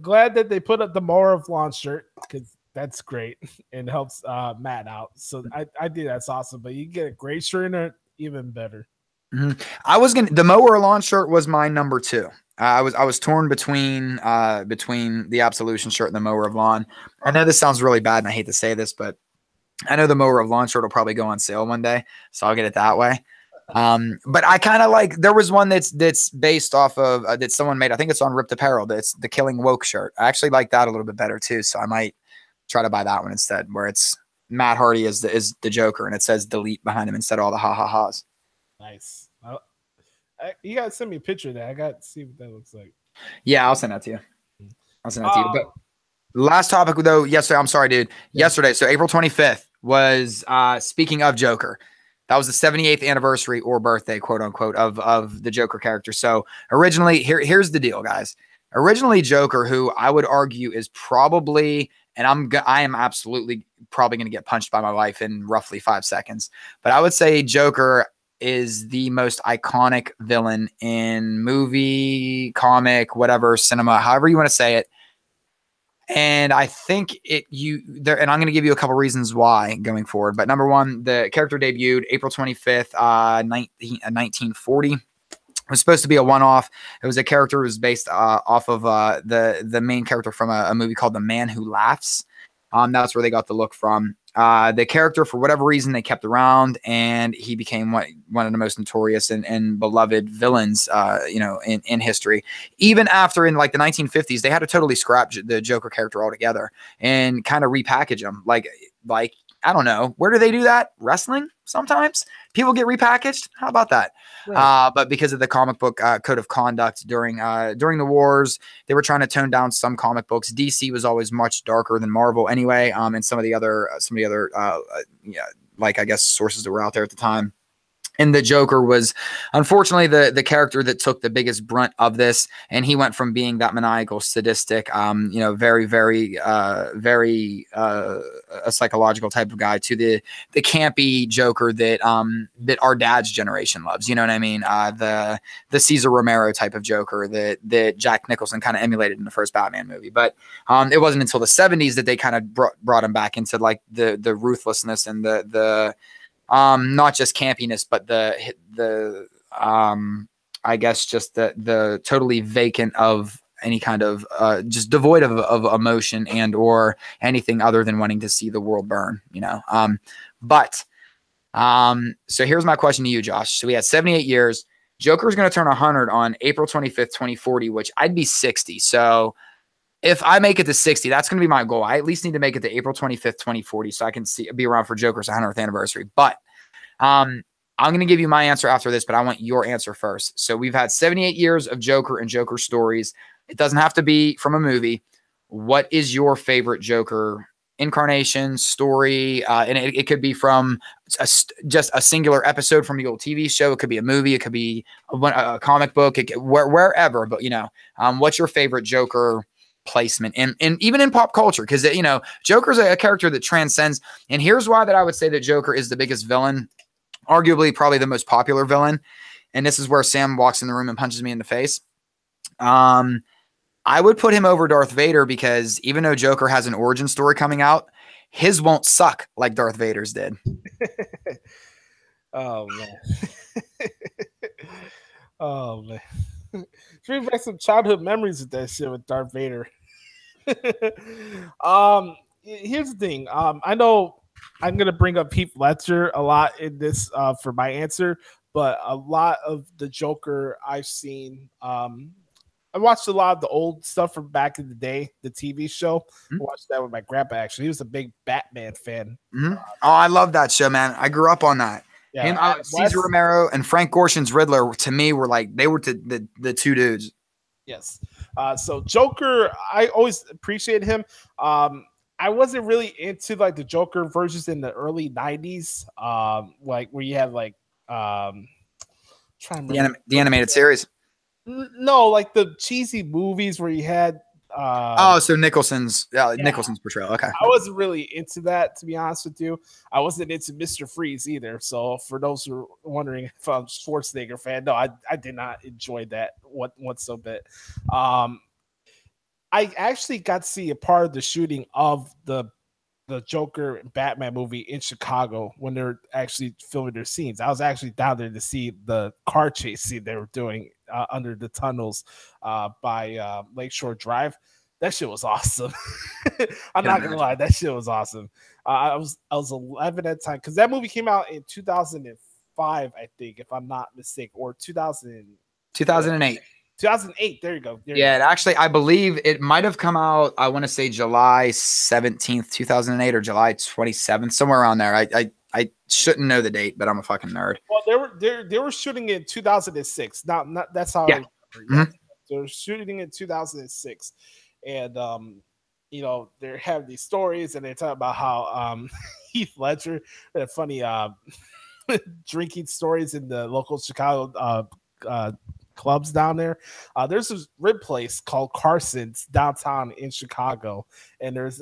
glad that they put up the More of Lawn shirt because that's great and helps Matt out. So I think that's awesome. But you get a great shirt in it, even better. Mm-hmm. The Mower Lawn shirt was my number 2. I was torn between the Absolution shirt and the Mower of Lawn. I know this sounds really bad, and I hate to say this, but I know the Mower of Lawn shirt will probably go on sale one day, so I'll get it that way. But I kind of like, there was one that's based off of that someone made. I think it's on Ripped Apparel. That's the Killing Woke shirt. I actually like that a little bit better too, so I might try to buy that one instead, where it's Matt Hardy is the Joker, and it says delete behind him instead of all the ha-ha-has. Nice. You gotta send me a picture of that. I got to see what that looks like. Yeah, I'll send that to you. But last topic though, yesterday, I'm sorry, dude. Yeah. Yesterday, so April 25th was speaking of Joker. That was the 78th anniversary or birthday, quote unquote, of the Joker character. So originally, here's the deal, guys. Originally, Joker, who I would argue is probably, and I am absolutely probably going to get punched by my wife in roughly 5 seconds, but I would say Joker is the most iconic villain in movie, comic, whatever, cinema, however you want to say it. And I think and I'm going to give you a couple reasons why going forward. But number one, the character debuted April 25th, 1940. It was supposed to be a one-off. It was a character who was based off of the main character from a movie called The Man Who Laughs. That's where they got the look from. The character, for whatever reason, they kept around, and he became one of the most notorious and beloved villains, in history. Even after in like the 1950s, they had to totally scrap the Joker character altogether and kind of repackage him. Like I don't know, where do they do that? Wrestling? Sometimes people get repackaged. How about that? Right. But because of the comic book code of conduct during the wars, they were trying to tone down some comic books. DC was always much darker than Marvel anyway. And some of the other like I guess sources that were out there at the time. And the Joker was unfortunately the character that took the biggest brunt of this. And he went from being that maniacal, sadistic, very, very, very a psychological type of guy to the campy Joker that our dad's generation loves. You know what I mean? The Cesar Romero type of Joker that Jack Nicholson kind of emulated in the first Batman movie. But it wasn't until the 70s that they kind of brought him back into like the ruthlessness and the not just campiness, but the I guess just the totally vacant of any kind of just devoid of emotion and or anything other than wanting to see the world burn, so here's my question to you, Josh. So we had 78 years. Joker's going to turn 100 on April 25th, 2040, which I'd be 60. So if I make it to 60, that's going to be my goal. I at least need to make it to April 25th, 2040, so I can be around for Joker's 100th anniversary. But I'm going to give you my answer after this, but I want your answer first. So we've had 78 years of Joker and Joker stories. It doesn't have to be from a movie. What is your favorite Joker incarnation, story, and it could be from just a singular episode from the old TV show. It could be a movie. It could be a comic book. Wherever. But what's your favorite Joker placement, and even in pop culture? Because Joker's a character that transcends. And here's why that I would say that Joker is the biggest villain, arguably probably the most popular villain. And this is where Sam walks in the room and punches me in the face. I would put him over Darth Vader, because even though Joker has an origin story coming out, his won't suck like Darth Vader's did. Oh man. Oh man. Bring back some childhood memories of that shit with Darth Vader. Here's the thing. I know I'm gonna bring up Heath Ledger a lot in this for my answer, but a lot of the Joker I've seen, I watched a lot of the old stuff from back in the day, the TV show. I watched that with my grandpa, actually. He was a big Batman fan. Oh, I love that show, man. I grew up on that. Yeah, Cesar Romero and Frank Gorshin's Riddler, to me, were like, they were the two dudes. Yes. So Joker, I always appreciated him. I wasn't really into like the Joker versions in the early 90s, like where you had like the animated series. No, like the cheesy movies where you had so Nicholson's portrayal. Okay. I wasn't really into that, to be honest with you. I wasn't into Mr. Freeze either. So for those who are wondering if I'm a Schwarzenegger fan, no, I did not enjoy that one so bit. I actually got to see a part of the shooting of the Joker and Batman movie in Chicago when they're actually filming their scenes. I was actually down there to see the car chase scene they were doing under the tunnels by Lakeshore Drive. That shit was awesome. I'm not gonna lie, that shit was awesome. I was 11 at the time, because that movie came out in 2005, I think, if I'm not mistaken, or 2008. 2008. There you go. Actually, I believe it might have come out, I want to say July 17th, 2008, or July 27th, somewhere around there. I shouldn't know the date, but I'm a fucking nerd. Well, they were shooting in 2006. Not that's how. Yeah. They were shooting in 2006, and they're having these stories, and they talk about how Heath Ledger had funny drinking stories in the local Chicago clubs down there. There's this rib place called Carson's downtown in Chicago, and there's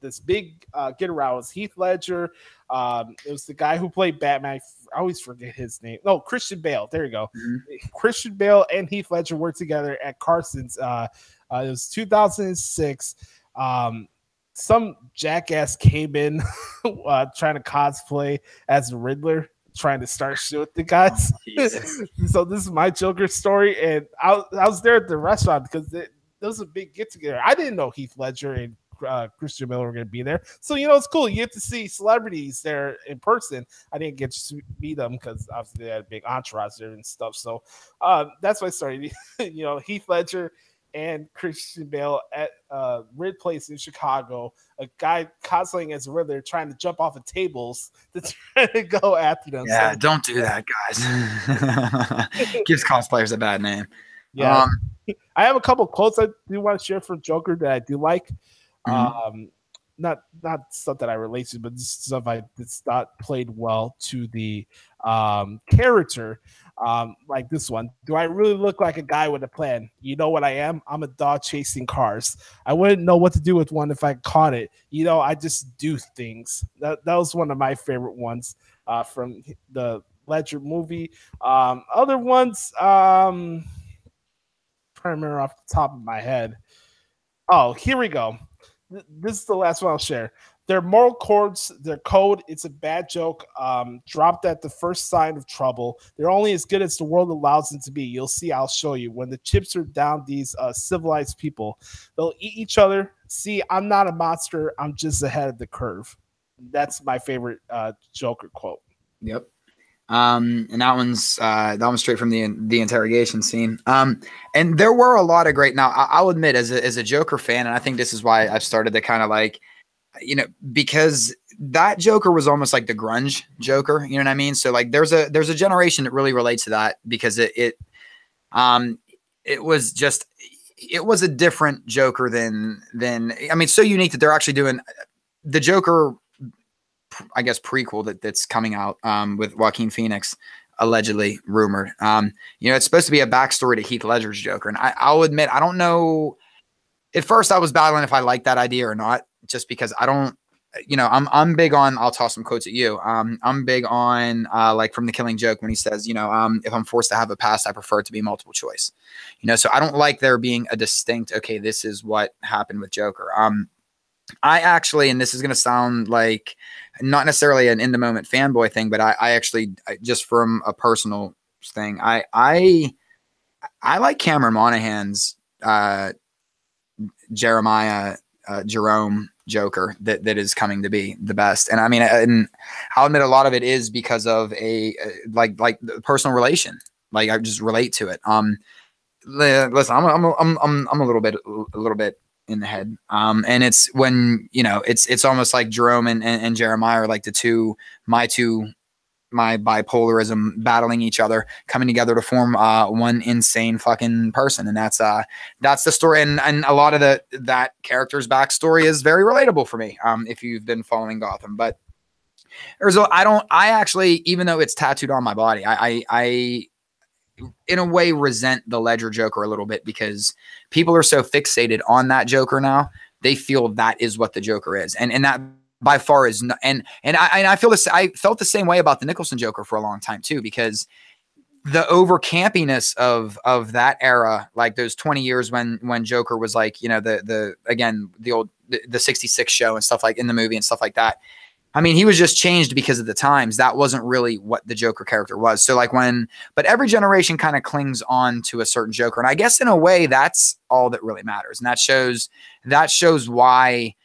this big get around. It was Heath Ledger. It was the guy who played Batman. I always forget his name. No, Christian Bale. There you go. Christian Bale and Heath Ledger worked together at Carson's. It was 2006. Some jackass came in trying to cosplay as the Riddler, trying to start shit with the guys. So this is my Joker story, and I was there at the restaurant because there was a big get together. I didn't know Heath Ledger and Christian Bale were going to be there, so it's cool. You get to see celebrities there in person. I didn't get to meet them because obviously they had a big entourage there and stuff. So that's my story. Heath Ledger and Christian Bale at Rid Place in Chicago, a guy cosplaying as a Riddler trying to jump off of tables to try to go after them. Yeah, so, don't do that, guys. Gives cosplayers a bad name. Yeah. I have a couple quotes I do want to share from Joker that I do like. Not stuff that I relate to, but stuff that's not played well to the character. Like this one. Do I really look like a guy with a plan? You know what I am? I'm a dog chasing cars. I wouldn't know what to do with one if I caught it. I just do things. That was one of my favorite ones from the Ledger movie. Other ones, trying to remember off the top of my head. Oh, here we go. This is the last one I'll share. Their moral codes, their code, it's a bad joke. Dropped at the first sign of trouble. They're only as good as the world allows them to be. You'll see, I'll show you. When the chips are down, these civilized people, they'll eat each other. See, I'm not a monster. I'm just ahead of the curve. That's my favorite Joker quote. Yep. And that one's straight from the interrogation scene. And there were a lot of great. Now, I'll admit, as a Joker fan, and I think this is why I've started to kind of like, because that Joker was almost like the grunge Joker. You know what I mean? So like, there's a generation that really relates to that, because it was a different Joker than so unique that they're actually doing the Joker, I guess, prequel that's coming out with Joaquin Phoenix, allegedly rumored. It's supposed to be a backstory to Heath Ledger's Joker. And I'll admit, I don't know. At first, I was battling if I liked that idea or not, just because I don't, I'm big on, I'll toss some quotes at you. I'm big on, like from The Killing Joke when he says, if I'm forced to have a past, I prefer it to be multiple choice. So I don't like there being a distinct, okay, this is what happened with Joker. I actually, and this is going to sound like not necessarily an in the moment fanboy thing, but I actually, just from a personal thing, I like Cameron Monaghan's Jerome Joker that is coming to be the best. And I mean, and I'll admit a lot of it is because of a like the personal relation. Like I just relate to it. Listen, I'm a little bit in the head. And it's when, it's almost like Jerome and Jeremiah are like my bipolarism battling each other, coming together to form one insane fucking person. And that's the story. And a lot of that character's backstory is very relatable for me. If you've been following Gotham, but I actually, even though it's tattooed on my body, I in a way resent the Ledger Joker a little bit, because people are so fixated on that Joker now. They feel that is what the Joker is. And that by far is not, and I feel this. I felt the same way about the Nicholson Joker for a long time too, because the over campiness of that era, like those 20 years when Joker was like, the old 66 show and stuff, like in the movie and stuff like that. I mean, he was just changed because of the times. That wasn't really what the Joker character was. So like but every generation kind of clings on to a certain Joker. And I guess in a way that's all that really matters. And that shows why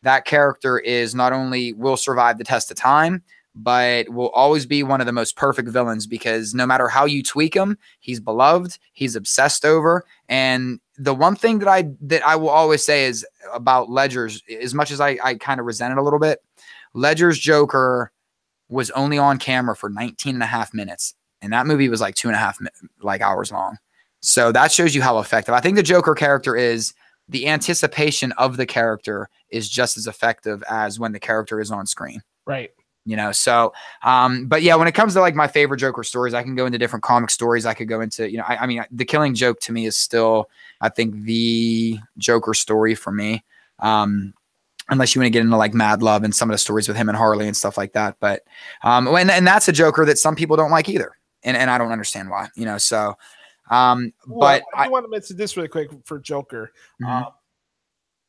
that character is not only will survive the test of time, but will always be one of the most perfect villains, because no matter how you tweak him, he's beloved, he's obsessed over. And the one thing that I will always say is about Ledger's, as much as I kind of resent it a little bit, Ledger's Joker was only on camera for 19 and a half minutes. And that movie was like 2.5 hours long. So that shows you how effective. I think the Joker character is, the anticipation of the character is just as effective as when the character is on screen. Right. So, but yeah, when it comes to like my favorite Joker stories, I can go into different comic stories. I could go into, I mean, The Killing Joke to me is still, I think, the Joker story for me. Unless you want to get into like Mad Love and some of the stories with him and Harley and stuff like that. But, and that's a Joker that some people don't like either. And I don't understand why, so, but I want to mention this really quick for Joker. Mm-hmm.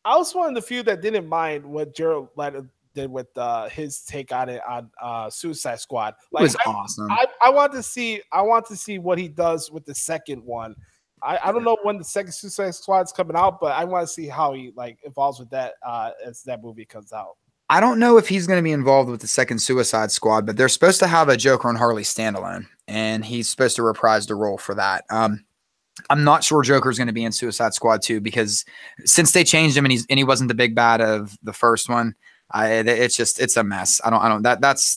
I was one of the few that didn't mind what Jared Leto did with his take on it on Suicide Squad. Like, it was awesome. I want to see what he does with the second one. I don't know when the second Suicide Squad's coming out, but I want to see how he like evolves with that as that movie comes out. I don't know if he's going to be involved with the second Suicide Squad, but they're supposed to have a Joker and Harley standalone, and he's supposed to reprise the role for that. I'm not sure Joker's going to be in Suicide Squad 2, because since they changed him and he wasn't the big bad of the first one, it's a mess.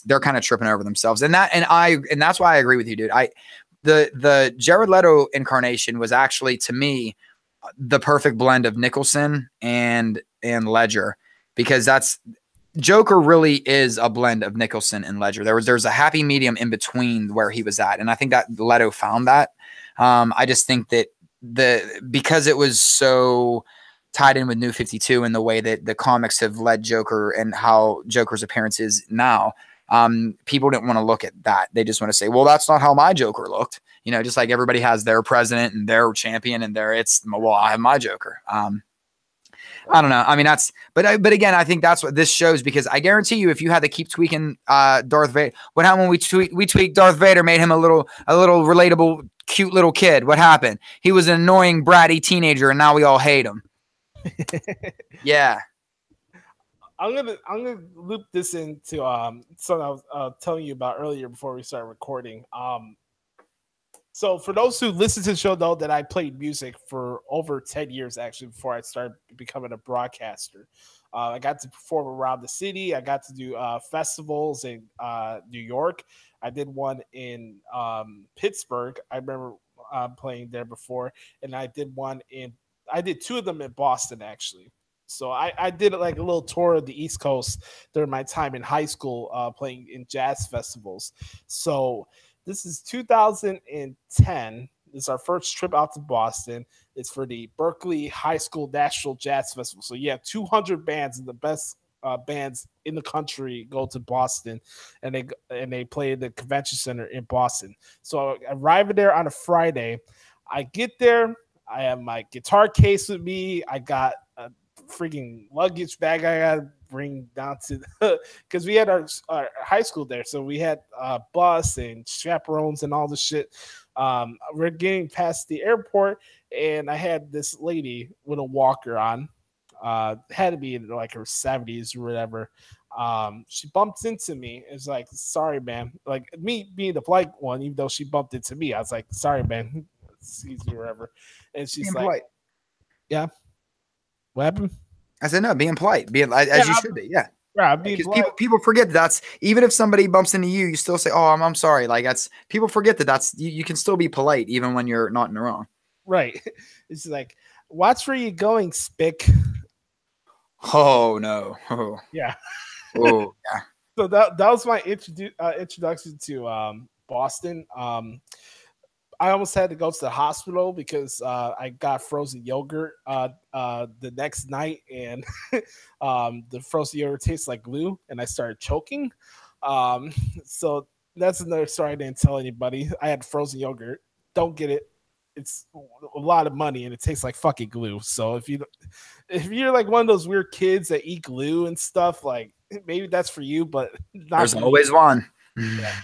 They're kind of tripping over themselves, and that's why I agree with you, dude. The Jared Leto incarnation was actually, to me, the perfect blend of Nicholson and Ledger, because Joker really is a blend of Nicholson and Ledger. There's a happy medium in between where he was at, and I think that Leto found that. I just think that because it was so tied in with New 52 and the way that the comics have led Joker and how Joker's appearance is now, people didn't want to look at that. They just want to say, well, that's not how my Joker looked. Just like everybody has their president and their champion and I have my Joker. I don't know. I mean, but again, I think that's what this shows, because I guarantee you, if you had to keep tweaking Darth Vader, what happened when we tweaked Darth Vader, made him a little relatable, cute little kid? What happened? He was an annoying, bratty teenager, and now we all hate him. Yeah. I'm gonna loop this into something I was telling you about earlier before we started recording. So for those who listen to the show, know that I played music for over 10 years, actually, before I started becoming a broadcaster. I got to perform around the city. I got to do festivals in New York. I did one in Pittsburgh. I remember playing there before. And I did two of them in Boston, actually. So I did like a little tour of the East Coast during my time in high school, playing in jazz festivals. So this is 2010. This is our first trip out to Boston. It's for the Berkeley High School National Jazz Festival. So you have 200 bands, and the best bands in the country go to Boston, and they play at the convention center in Boston. So I arrived there on a Friday. I get there. I have my guitar case with me. I got a freaking luggage bag I gotta bring down to because we had our high school there, so we had a bus and chaperones and all the shit. We're getting past the airport, and I had this lady with a walker on. Had to be in like her 70s or whatever. She bumped into me. It's like, sorry, man. Like me being the polite one, even though she bumped into me, I was like, sorry, man. Excuse me, whatever. And she's being like, polite. Yeah. What happened? I said, no, being polite, as you should be. Yeah. Yeah, Because people forget that's even if somebody bumps into you, you still say, "Oh, I'm sorry." Like that's people forget that's you can still be polite even when you're not in the wrong. Right. It's like, watch where you're going, Spick. Oh no. Oh. Yeah. Oh yeah. So that was my introduction to Boston. I almost had to go to the hospital because I got frozen yogurt the next night, and the frozen yogurt tastes like glue, and I started choking. So that's another story I didn't tell anybody. I had frozen yogurt. Don't get it. It's a lot of money, and it tastes like fucking glue. So if you're like one of those weird kids that eat glue and stuff, like maybe that's for you, but not there's always one. Yeah.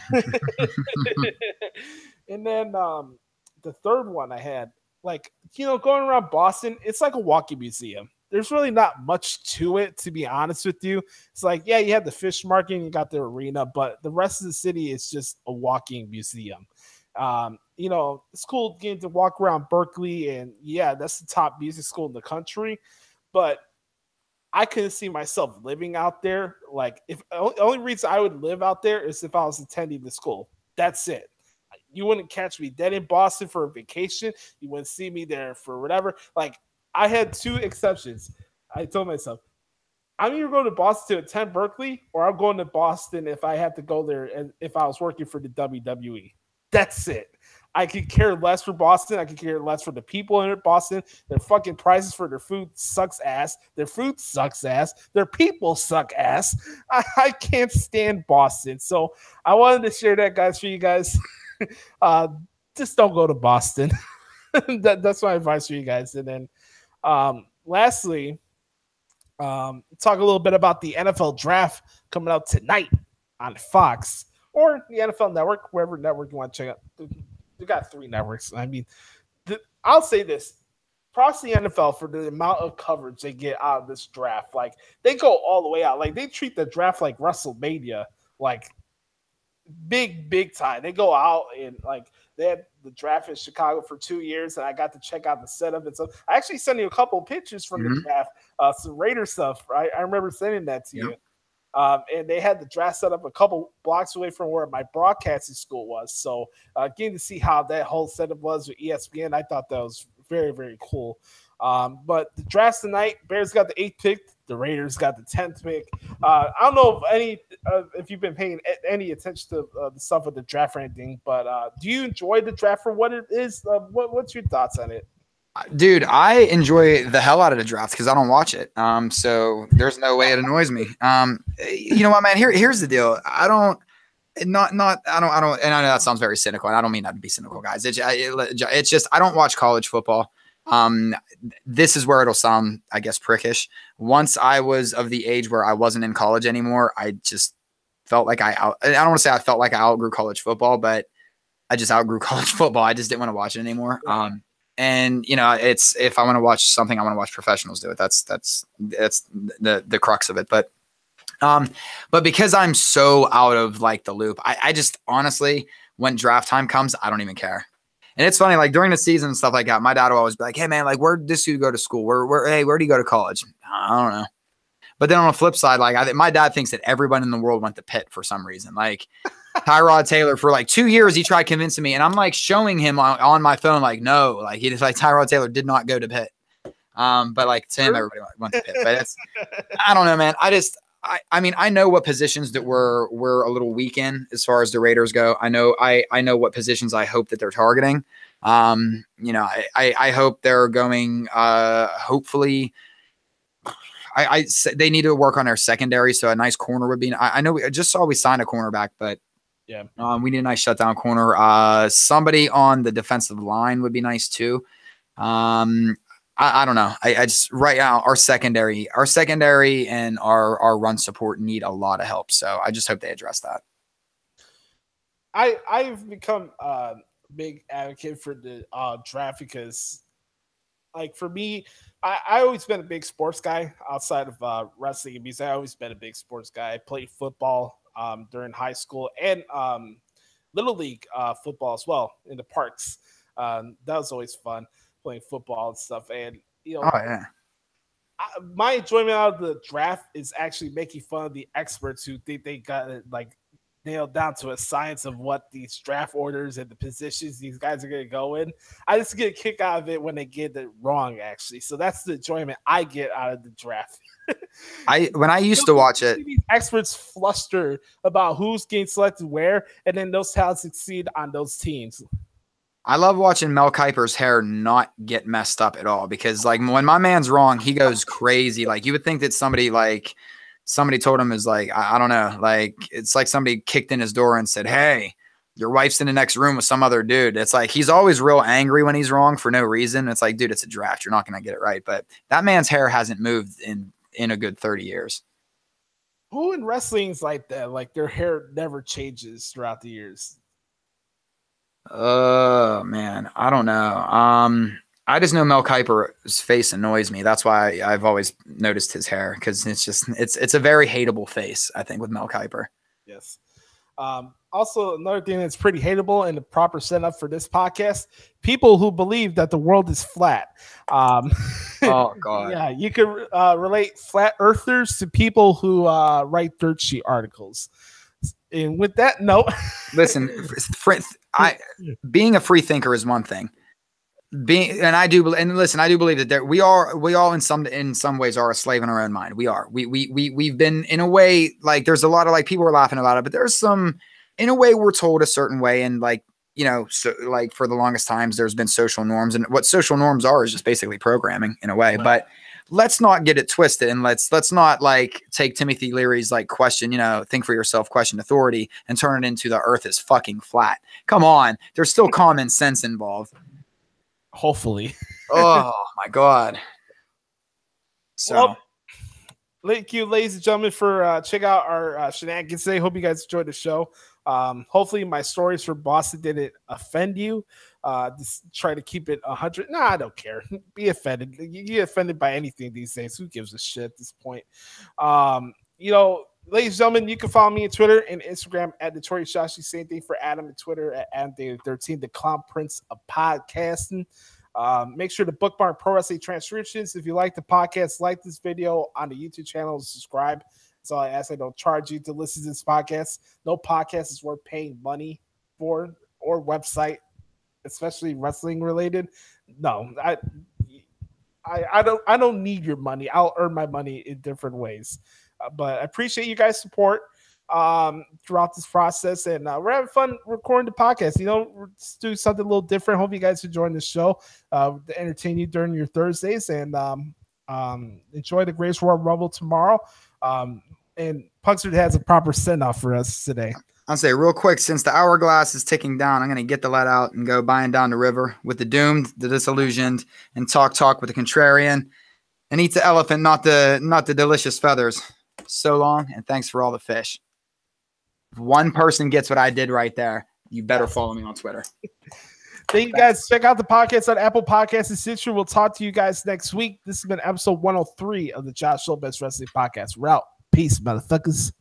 And then the third one I had, like, going around Boston, it's like a walking museum. There's really not much to it, to be honest with you. It's like, yeah, you have the fish market and you got the arena, but the rest of the city is just a walking museum. It's cool getting to walk around Berkeley, and yeah, that's the top music school in the country, but I couldn't see myself living out there. Like, if only reason I would live out there is if I was attending the school. That's it. You wouldn't catch me dead in Boston for a vacation. You wouldn't see me there for whatever. Like, I had two exceptions. I told myself, I'm either going to Boston to attend Berkeley, or I'm going to Boston if I had to go there and if I was working for the WWE. That's it. I could care less for Boston. I could care less for the people in Boston. Their fucking prices for their food sucks ass. Their food sucks ass. Their people suck ass. I can't stand Boston. So I wanted to share that, guys, for you guys. Just don't go to Boston. That's my advice for you guys. And then lastly, talk a little bit about the NFL draft coming out tonight on Fox or the NFL Network, wherever network you want to check out. They got 3 networks. I mean, I'll say this. Props to the NFL for the amount of coverage they get out of this draft. Like, they go all the way out. Like, they treat the draft like WrestleMania, like big time. They go out and like they had the draft in Chicago for 2 years, and I got to check out the setup and stuff. I actually sent you a couple of pictures from the draft, some Raider stuff. Right? I remember sending that to you. And they had the draft set up a couple blocks away from where my broadcasting school was. So getting to see how that whole setup was with ESPN, I thought that was very, very cool. But the draft tonight, Bears got the 8th pick. The Raiders got the 10th pick. I don't know if you've been paying any attention to the stuff with the draft or anything, but do you enjoy the draft for what it is? What's your thoughts on it? Dude, I enjoy the hell out of the draft because I don't watch it. So there's no way it annoys me. You know what, man? Here's the deal. I don't, and I know that sounds very cynical, and I don't mean that to be cynical, guys. It's just I don't watch college football. This is where it'll sound, I guess, prickish. Once I was of the age where I wasn't in college anymore, I just felt like I don't want to say I felt like I outgrew college football, but I just outgrew college football. I just didn't want to watch it anymore. And it's if I want to watch something, I want to watch professionals do it. That's the crux of it. But because I'm so out of like the loop, I just honestly, when draft time comes, I don't even care. And it's funny, like during the season and stuff like that, my dad will always be like, "Hey man, like where'd this dude go to school? Where do you go to college?" I don't know. But then on the flip side, like my dad thinks that everyone in the world went to Pitt for some reason. Like Tyrod Taylor for like 2 years, he tried convincing me, and I'm like showing him on my phone, like, no, like he just like Tyrod Taylor did not go to Pitt. But like to him, everybody wants Pitt. But it's, I don't know, man. I mean, I know what positions that we're a little weak in as far as the Raiders go. I know what positions I hope that they're targeting. You know, I hope they're going, hopefully they need to work on their secondary. So a nice corner would be, I know I just saw we signed a cornerback, but yeah, we need a nice shutdown corner. Somebody on the defensive line would be nice too. I don't know. I just right now our secondary and our run support need a lot of help. So I just hope they address that. I've become a big advocate for the draft because, like, for me, I always been a big sports guy outside of wrestling because I always been a big sports guy. I played football during high school and little league football as well in the parks. That was always fun, playing football and stuff. And you know, my enjoyment out of the draft is actually making fun of the experts who think they got it like nailed down to a science of what these draft orders and the positions these guys are going to go in. I just get a kick out of it when they get it wrong, actually. So that's the enjoyment I get out of the draft. When I used to watch it, these experts fluster about who's getting selected where, and then those talents succeed on those teams. I love watching Mel Kiper's hair not get messed up at all because, like, when my man's wrong, he goes crazy. Like, you would think that somebody told him is like, I don't know, like, it's like somebody kicked in his door and said, "Hey, your wife's in the next room with some other dude." It's like he's always real angry when he's wrong for no reason. It's like, dude, it's a draft. You're not going to get it right. But that man's hair hasn't moved in a good 30 years. Who in wrestling's like that? Like, their hair never changes throughout the years. Oh man, I don't know. I just know Mel Kiper's face annoys me. That's why I've always noticed his hair because it's a very hateable face, I think, with Mel Kiper. Yes. Also, another thing that's pretty hateable in the proper setup for this podcast: people who believe that the world is flat. Oh God. Yeah, you could relate flat earthers to people who write dirt sheet articles. And with that note, listen, being a free thinker is one thing. I do believe that we all in some ways are a slave in our own mind. We've been, in a way, like, there's a lot of, like, people are laughing about it, but there's some, in a way, we're told a certain way, and, like, you know, so, like, for the longest times there's been social norms, and what social norms are is just basically programming in a way. Right. But let's not get it twisted, and let's not, like, take Timothy Leary's, like, question, you know, think for yourself, question authority, and turn it into the earth is fucking flat. Come on, there's still common sense involved. Hopefully. Oh my God. So, well, thank you, ladies and gentlemen, for check out our shenanigans today. Hope you guys enjoyed the show. Hopefully my stories for Boston didn't offend you. Just try to keep it 100. No, I don't care. Be offended. You get offended by anything these days. Who gives a shit at this point? You know, ladies and gentlemen, you can follow me on Twitter and Instagram at Notorious Shashi. Same thing for Adam on Twitter at AdamDaily13, the Clown Prince of Podcasting. Make sure to bookmark Pro Wrestling Transcriptions. If you like the podcast, like this video on the YouTube channel, subscribe. That's all I ask. I don't charge you to listen to this podcast. No podcast is worth paying money for, or website, especially wrestling related. No, I don't need your money. I'll earn my money in different ways. But I appreciate you guys' support throughout this process, and we're having fun recording the podcast. You know, we're just doing something a little different. Hope you guys enjoying the show to entertain you during your Thursdays, and enjoy the Greatest Royal Rumble tomorrow. And Punkster has a proper send-off for us today. I'll say real quick, since the hourglass is ticking down, I'm going to get the let out and go by and down the river with the doomed, the disillusioned, and talk with the contrarian, and eat the elephant, not the delicious feathers. So long, and thanks for all the fish. If one person gets what I did right there, you better follow me on Twitter. Thank you guys. Check out the podcast on Apple Podcasts and Stitcher. We'll talk to you guys next week. This has been episode 103 of the Josh Lopez Wrestling Podcast. We're out. Peace, motherfuckers.